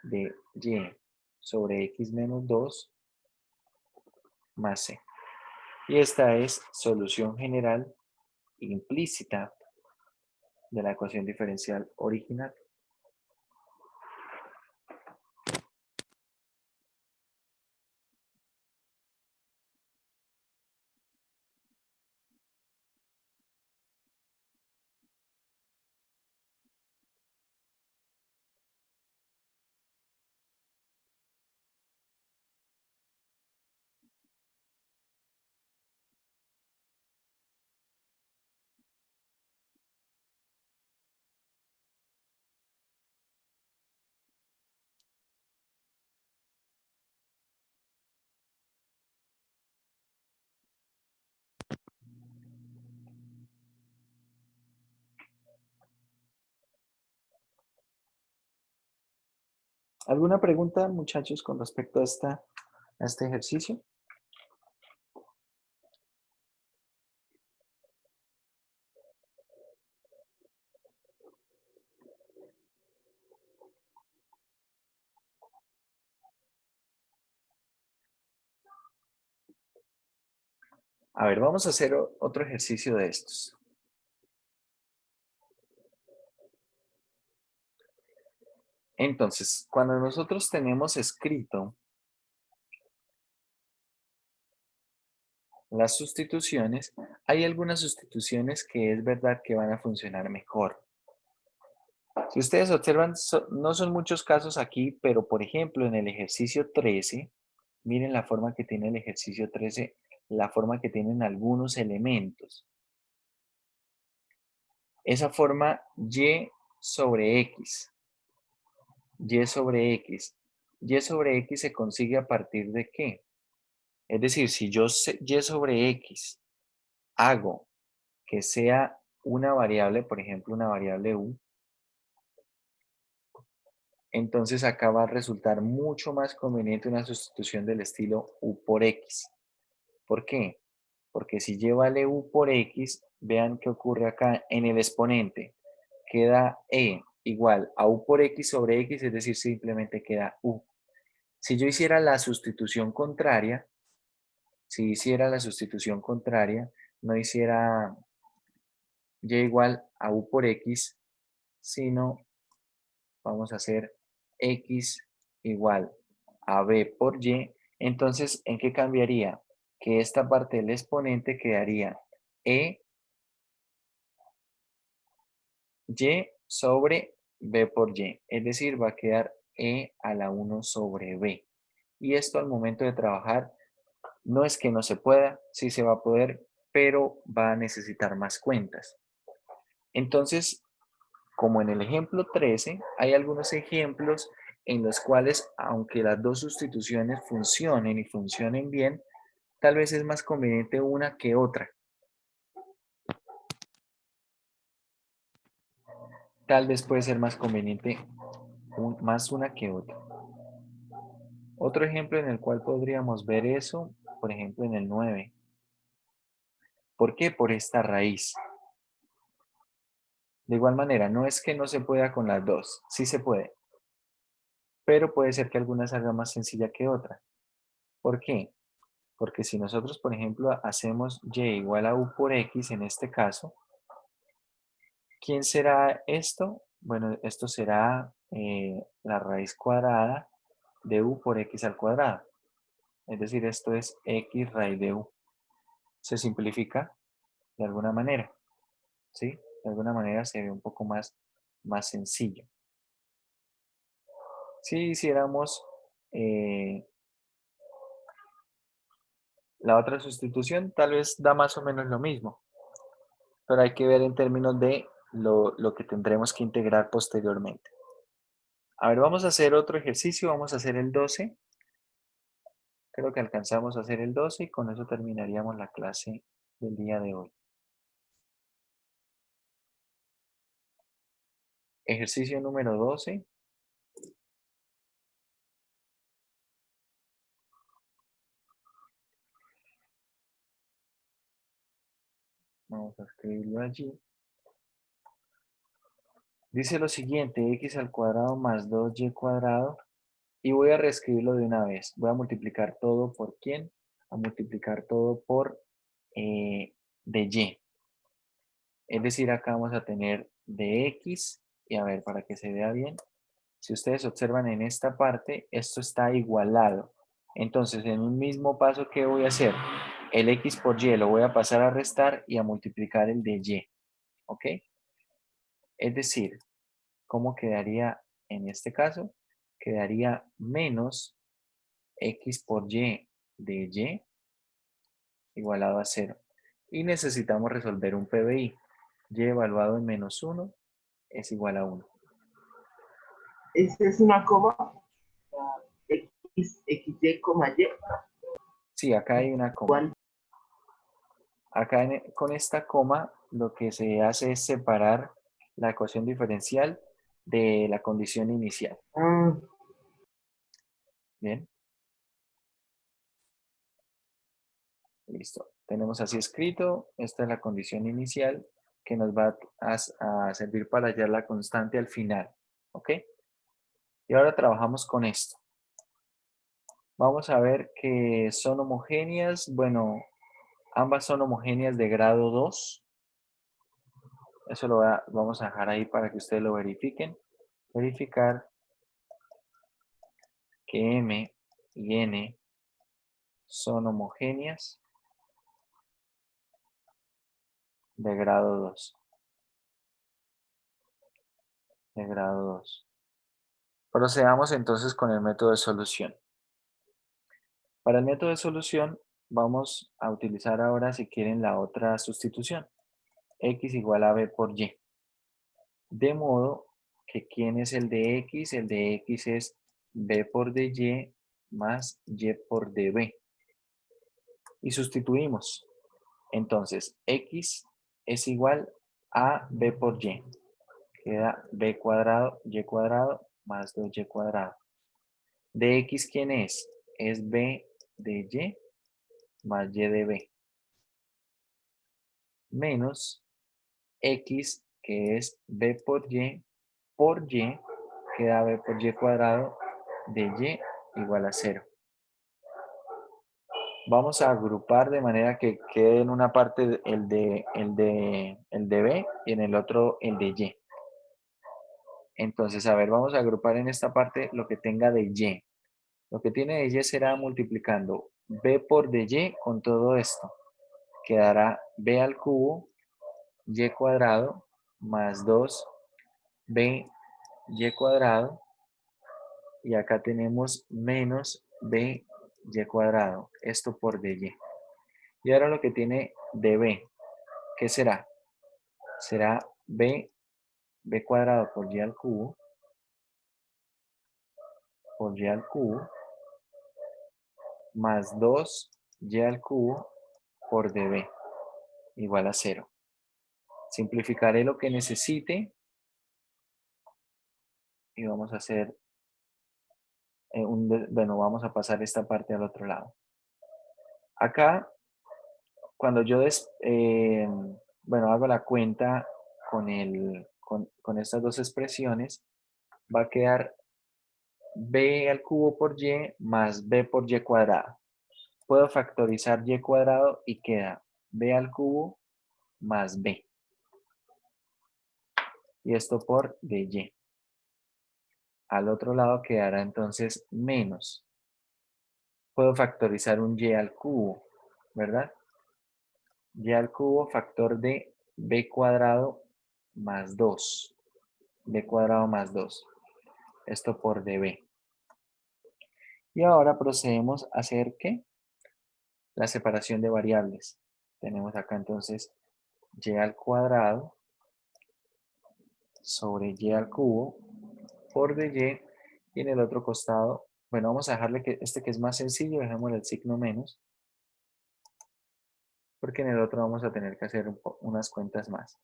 de y sobre x menos 2 más c. Y esta es solución general implícita de la ecuación diferencial original. ¿Alguna pregunta, muchachos, con respecto a este ejercicio? A ver, vamos a hacer otro ejercicio de estos. Entonces, cuando nosotros tenemos escrito las sustituciones, hay algunas sustituciones que es verdad que van a funcionar mejor. Si ustedes observan, no son muchos casos aquí, pero por ejemplo en el ejercicio 13, miren la forma que tiene el ejercicio 13, la forma que tienen algunos elementos. Esa forma y sobre x, y sobre x. Y sobre x se consigue a partir de ¿qué? Es decir, si yo y sobre x hago que sea una variable, por ejemplo, una variable u, entonces acá va a resultar mucho más conveniente una sustitución del estilo u por x. ¿Por qué? Porque si y vale u por x, vean qué ocurre acá en el exponente. Queda e igual a u por x sobre x, es decir, simplemente queda u. Si yo hiciera la sustitución contraria, no hiciera y igual a u por x, sino vamos a hacer x igual a b por y, entonces, ¿en qué cambiaría? Que esta parte del exponente quedaría y sobre b por y, es decir, va a quedar e a la 1 sobre b. Y esto al momento de trabajar, no es que no se pueda, sí se va a poder, pero va a necesitar más cuentas. Entonces, como en el ejemplo 13, hay algunos ejemplos en los cuales, aunque las dos sustituciones funcionen y funcionen bien, tal vez es más conveniente una que otra. Tal vez puede ser más conveniente más una que otra. Otro ejemplo en el cual podríamos ver eso, por ejemplo en el 9. ¿Por qué? Por esta raíz. De igual manera, no es que no se pueda con las dos, sí se puede, pero puede ser que alguna salga más sencilla que otra. ¿Por qué? Porque si nosotros, por ejemplo, hacemos y igual a u por x en este caso, ¿quién será esto? Bueno, esto será la raíz cuadrada de u por x al cuadrado. Es decir, esto es x raíz de u. Se simplifica de alguna manera, ¿sí? De alguna manera se ve un poco más sencillo. Si hiciéramos la otra sustitución, tal vez da más o menos lo mismo, pero hay que ver en términos de lo que tendremos que integrar posteriormente. A ver, vamos a hacer otro ejercicio, vamos a hacer el 12. Creo que alcanzamos a hacer el 12 y con eso terminaríamos la clase del día de hoy. Ejercicio número 12. Vamos a escribirlo allí. Dice lo siguiente, x al cuadrado más 2y cuadrado. Y voy a reescribirlo de una vez. Voy a multiplicar todo por ¿quién? A multiplicar todo por de y. Es decir, acá vamos a tener de x. Y a ver, para que se vea bien. Si ustedes observan en esta parte, esto está igualado. Entonces, en un mismo paso, ¿qué voy a hacer? El x por y lo voy a pasar a restar y a multiplicar el de y. ¿Ok? Es decir, ¿cómo quedaría en este caso? Quedaría menos x por y de y igualado a 0. Y necesitamos resolver un PBI. Y evaluado en menos 1 es igual a 1. Esta es una coma, x, xy, coma y. Sí, acá hay una coma. Igual. Acá con esta coma lo que se hace es separar la ecuación diferencial de la condición inicial. Bien. Listo. Tenemos así escrito. Esta es la condición inicial que nos va a servir para hallar la constante al final. ¿Ok? Y ahora trabajamos con esto. Vamos a ver que son homogéneas. Bueno, ambas son homogéneas de grado 2. Eso vamos a dejar ahí para que ustedes lo verifiquen. Verificar que M y N son homogéneas de grado 2. De grado 2. Procedamos entonces con el método de solución. Para el método de solución vamos a utilizar ahora, si quieren, la otra sustitución. X igual a B por Y. De modo que ¿quién es el de X? El de X es B por DY más Y por DB. Y sustituimos. Entonces, X es igual a B por Y. Queda B cuadrado, Y cuadrado, más 2Y cuadrado. ¿De X quién es? Es B de Y más Y de B. Menos X, que es B por Y, queda B por Y cuadrado de Y igual a 0. Vamos a agrupar de manera que quede en una parte el de B y en el otro el de Y. Entonces, a ver, vamos a agrupar en esta parte lo que tenga de Y. Lo que tiene de Y será multiplicando B por de Y con todo esto. Quedará B al cubo, Y cuadrado, más 2B, Y cuadrado. Y acá tenemos menos B, Y cuadrado. Esto por de Y. Y ahora lo que tiene de B, ¿qué será? Será B cuadrado por Y al cubo, más 2 y al cubo por db igual a 0. Simplificaré lo que necesite y vamos a hacer, bueno, vamos a pasar esta parte al otro lado. Acá, cuando yo bueno, hago la cuenta con estas dos expresiones, va a quedar b al cubo por y más b por y cuadrado. Puedo factorizar y cuadrado y queda b al cubo más b. Y esto por dy. Al otro lado quedará entonces menos. Puedo factorizar un y al cubo, ¿verdad? Y al cubo factor de b cuadrado más 2. B cuadrado más 2. Esto por db. Y ahora procedemos a hacer, ¿qué? La separación de variables. Tenemos acá entonces y al cuadrado sobre y al cubo por dy. Y en el otro costado, bueno, vamos a dejarle que que es más sencillo, dejémosle el signo menos. Porque en el otro vamos a tener que hacer unas cuentas más.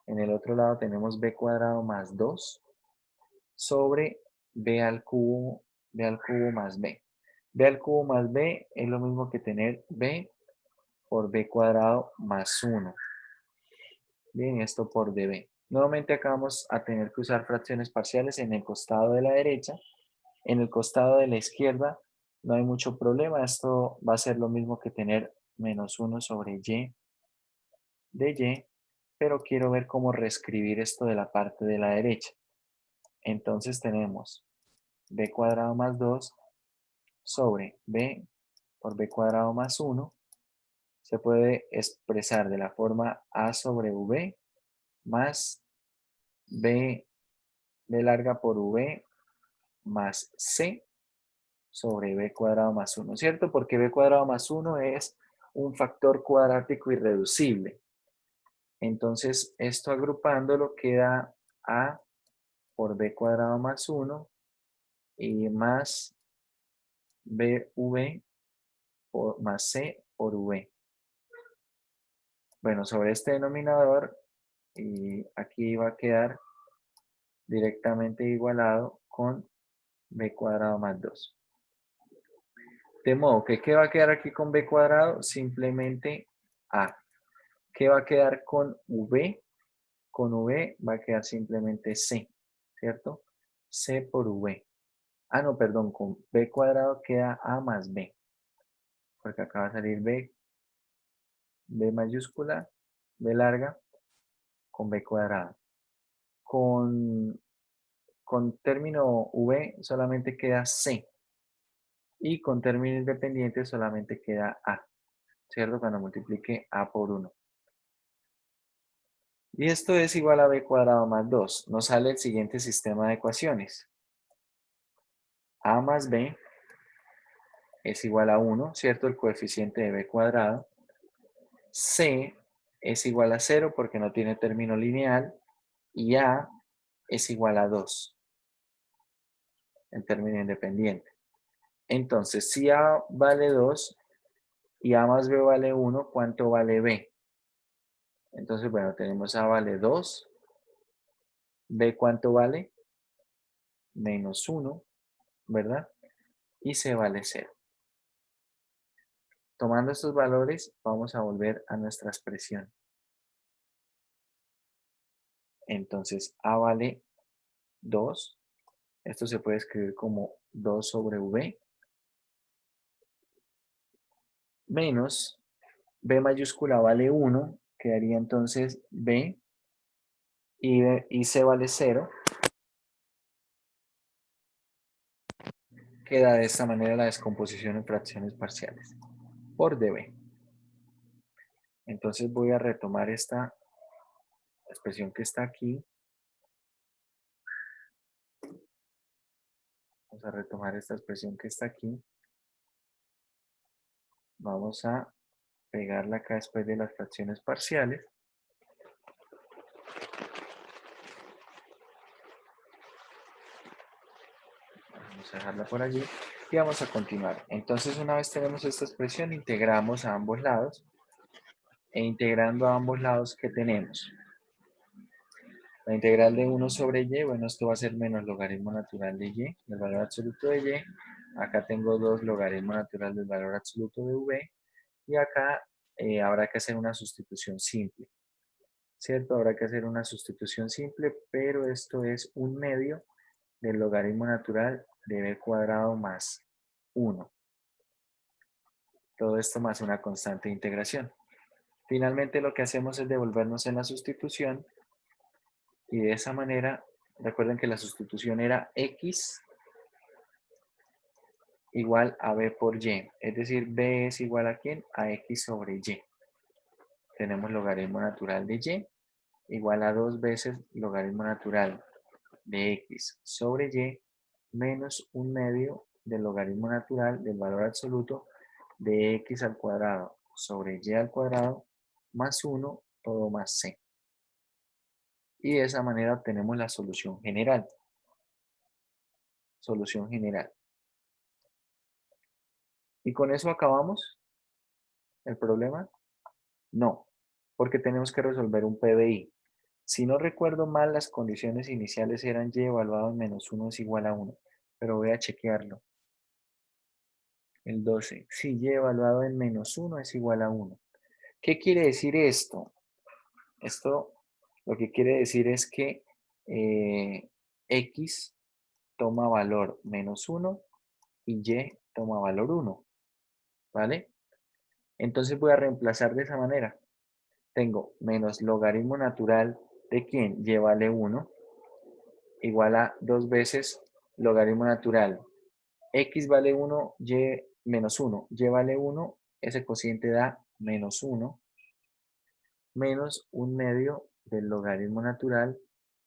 En el otro lado tenemos b cuadrado más 2 sobre b al cubo más b. b al cubo más b es lo mismo que tener b por b cuadrado más 1. Bien, esto por db. Nuevamente acá vamos a tener que usar fracciones parciales en el costado de la derecha. En el costado de la izquierda no hay mucho problema. Esto va a ser lo mismo que tener menos 1 sobre y de y, pero quiero ver cómo reescribir esto de la parte de la derecha. Entonces tenemos b cuadrado más 2 sobre b por b cuadrado más 1. Se puede expresar de la forma a sobre v más b larga por v más c sobre b cuadrado más 1, ¿cierto? Porque b cuadrado más 1 es un factor cuadrático irreducible. Entonces, esto agrupándolo queda a por b cuadrado más 1 y más bv más c por v. Bueno, sobre este denominador, y aquí va a quedar directamente igualado con b cuadrado más 2. De modo que, ¿qué va a quedar aquí con b cuadrado? Simplemente a. ¿Qué va a quedar con v? Con v va a quedar simplemente c, ¿cierto? C por v. Ah, no, perdón, con b cuadrado queda a más b. Porque acá va a salir b mayúscula, b larga, con b cuadrado. Con término v solamente queda c. Y con término independiente solamente queda a, ¿cierto? Cuando multiplique a por 1. Y esto es igual a b cuadrado más 2. Nos sale el siguiente sistema de ecuaciones. A más b es igual a 1, ¿cierto? El coeficiente de b cuadrado. C es igual a 0 porque no tiene término lineal. Y a es igual a 2 en término independiente. Entonces, si a vale 2 y a más b vale 1, ¿cuánto vale b? Entonces, bueno, tenemos a vale 2. B, ¿cuánto vale? Menos 1, ¿verdad? Y c vale 0. Tomando estos valores, vamos a volver a nuestra expresión. Entonces, a vale 2. Esto se puede escribir como 2 sobre v. Menos b mayúscula vale 1. Quedaría entonces b. Y c vale 0. Queda de esta manera la descomposición en fracciones parciales por db. Entonces voy a retomar esta expresión que está aquí. Vamos a retomar esta expresión que está aquí. Vamos a pegarla acá después de las fracciones parciales. Vamos a dejarla por allí. Y vamos a continuar. Entonces, una vez tenemos esta expresión, integramos a ambos lados. E integrando a ambos lados, ¿qué tenemos? La integral de 1 sobre y, bueno, esto va a ser menos logaritmo natural de y, del valor absoluto de y. Acá tengo 2 logaritmo natural del valor absoluto de v. Y acá habrá que hacer una sustitución simple. ¿Cierto? Habrá que hacer una sustitución simple, pero esto es 1/2 del logaritmo natural de b cuadrado más 1. Todo esto más una constante de integración. Finalmente lo que hacemos es devolvernos en la sustitución y de esa manera, recuerden que la sustitución era x igual a b por y, es decir, b es igual a ¿quién? A x sobre y. Tenemos logaritmo natural de y igual a 2 veces logaritmo natural de x sobre y menos 1/2 del logaritmo natural del valor absoluto de x al cuadrado sobre y al cuadrado más 1 todo más c. Y de esa manera obtenemos la solución general. Solución general. ¿Y con eso acabamos el problema? No, porque tenemos que resolver un PBI. Si no recuerdo mal, las condiciones iniciales eran y evaluado en menos 1 es igual a 1, pero voy a chequearlo. El 12. Si y evaluado en menos 1 es igual a 1. ¿Qué quiere decir esto? Esto lo que quiere decir es que x toma valor menos 1 y y toma valor 1. ¿Vale? Entonces voy a reemplazar de esa manera. Tengo menos logaritmo natural de ¿quién? Y vale 1 igual a 2 veces logaritmo natural. X vale 1, y menos 1. Y vale 1, ese cociente da menos 1 menos 1/2 del logaritmo natural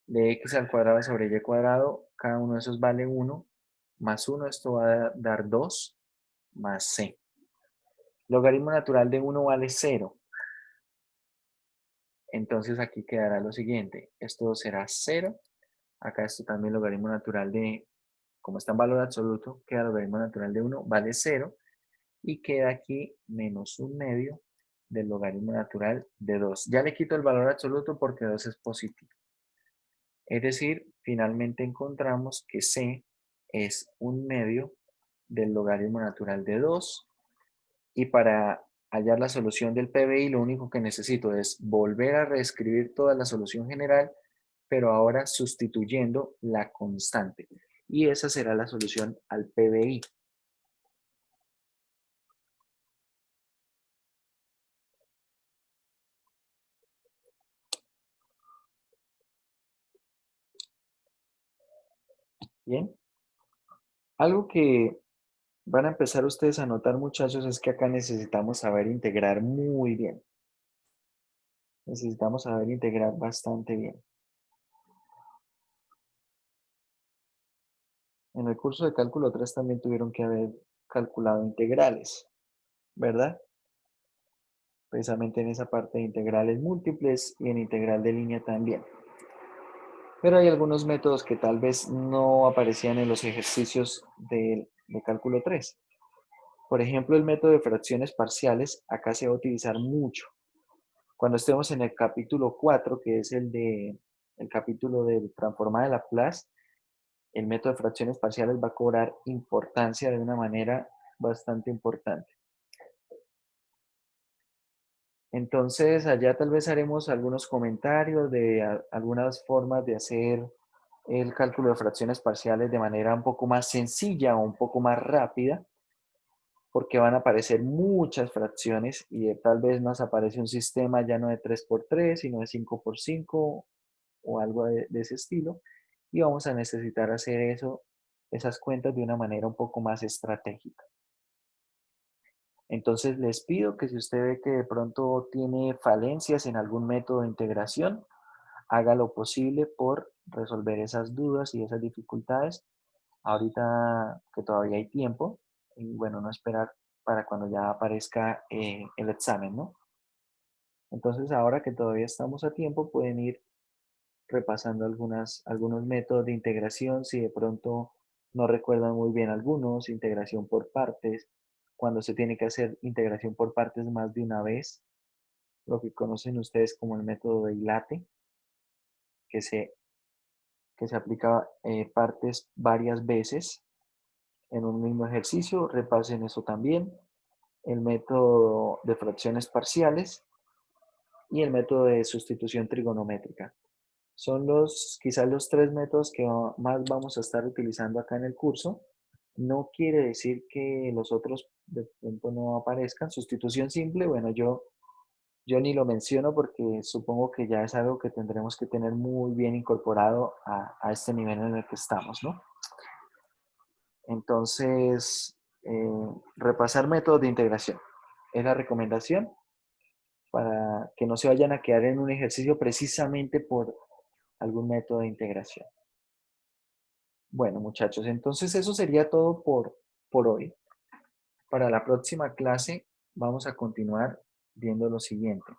de x al cuadrado sobre y cuadrado. Cada uno de esos vale 1 más 1, esto va a dar 2 más c. Logaritmo natural de 1 vale 0. Entonces aquí quedará lo siguiente. Esto será 0. Acá esto también logaritmo natural de, como está en valor absoluto, queda logaritmo natural de 1 vale 0. Y queda aquí menos 1/2 del logaritmo natural de 2. Ya le quito el valor absoluto porque 2 es positivo. Es decir, finalmente encontramos que c es 1/2 del logaritmo natural de 2. Y para hallar la solución del PBI, lo único que necesito es volver a reescribir toda la solución general, pero ahora sustituyendo la constante. Y esa será la solución al PBI. Bien. Algo que van a empezar ustedes a notar, muchachos, es que acá necesitamos saber integrar muy bien. Necesitamos saber integrar bastante bien. En el curso de cálculo 3 también tuvieron que haber calculado integrales, ¿verdad? Precisamente en esa parte de integrales múltiples y en integral de línea también. Pero hay algunos métodos que tal vez no aparecían en los ejercicios de cálculo 3. Por ejemplo, el método de fracciones parciales, acá se va a utilizar mucho. Cuando estemos en el capítulo 4, que es el capítulo de transformar de Laplace, el método de fracciones parciales va a cobrar importancia de una manera bastante importante. Entonces, allá tal vez haremos algunos comentarios de algunas formas de hacer el cálculo de fracciones parciales de manera un poco más sencilla o un poco más rápida, porque van a aparecer muchas fracciones y tal vez nos aparece un sistema ya no de 3×3, sino de 5×5 o algo de ese estilo, y vamos a necesitar hacer esas cuentas de una manera un poco más estratégica. Entonces les pido que si usted ve que de pronto tiene falencias en algún método de integración, haga lo posible por resolver esas dudas y esas dificultades ahorita que todavía hay tiempo y bueno, no esperar para cuando ya aparezca el examen, ¿no? Entonces ahora que todavía estamos a tiempo, pueden ir repasando algunos métodos de integración si de pronto no recuerdan muy bien algunos, integración por partes, cuando se tiene que hacer integración por partes más de una vez, lo que conocen ustedes como el método de Ilate, que se, que se aplica partes varias veces en un mismo ejercicio, repasen eso también, el método de fracciones parciales y el método de sustitución trigonométrica. Son quizás los tres métodos que más vamos a estar utilizando acá en el curso. No quiere decir que los otros de pronto no aparezcan. Sustitución simple, bueno, yo ni lo menciono porque supongo que ya es algo que tendremos que tener muy bien incorporado a este nivel en el que estamos, ¿no? Entonces, repasar métodos de integración es la recomendación para que no se vayan a quedar en un ejercicio precisamente por algún método de integración. Bueno, muchachos, entonces eso sería todo por hoy. Para la próxima clase vamos a continuar viendo lo siguiente.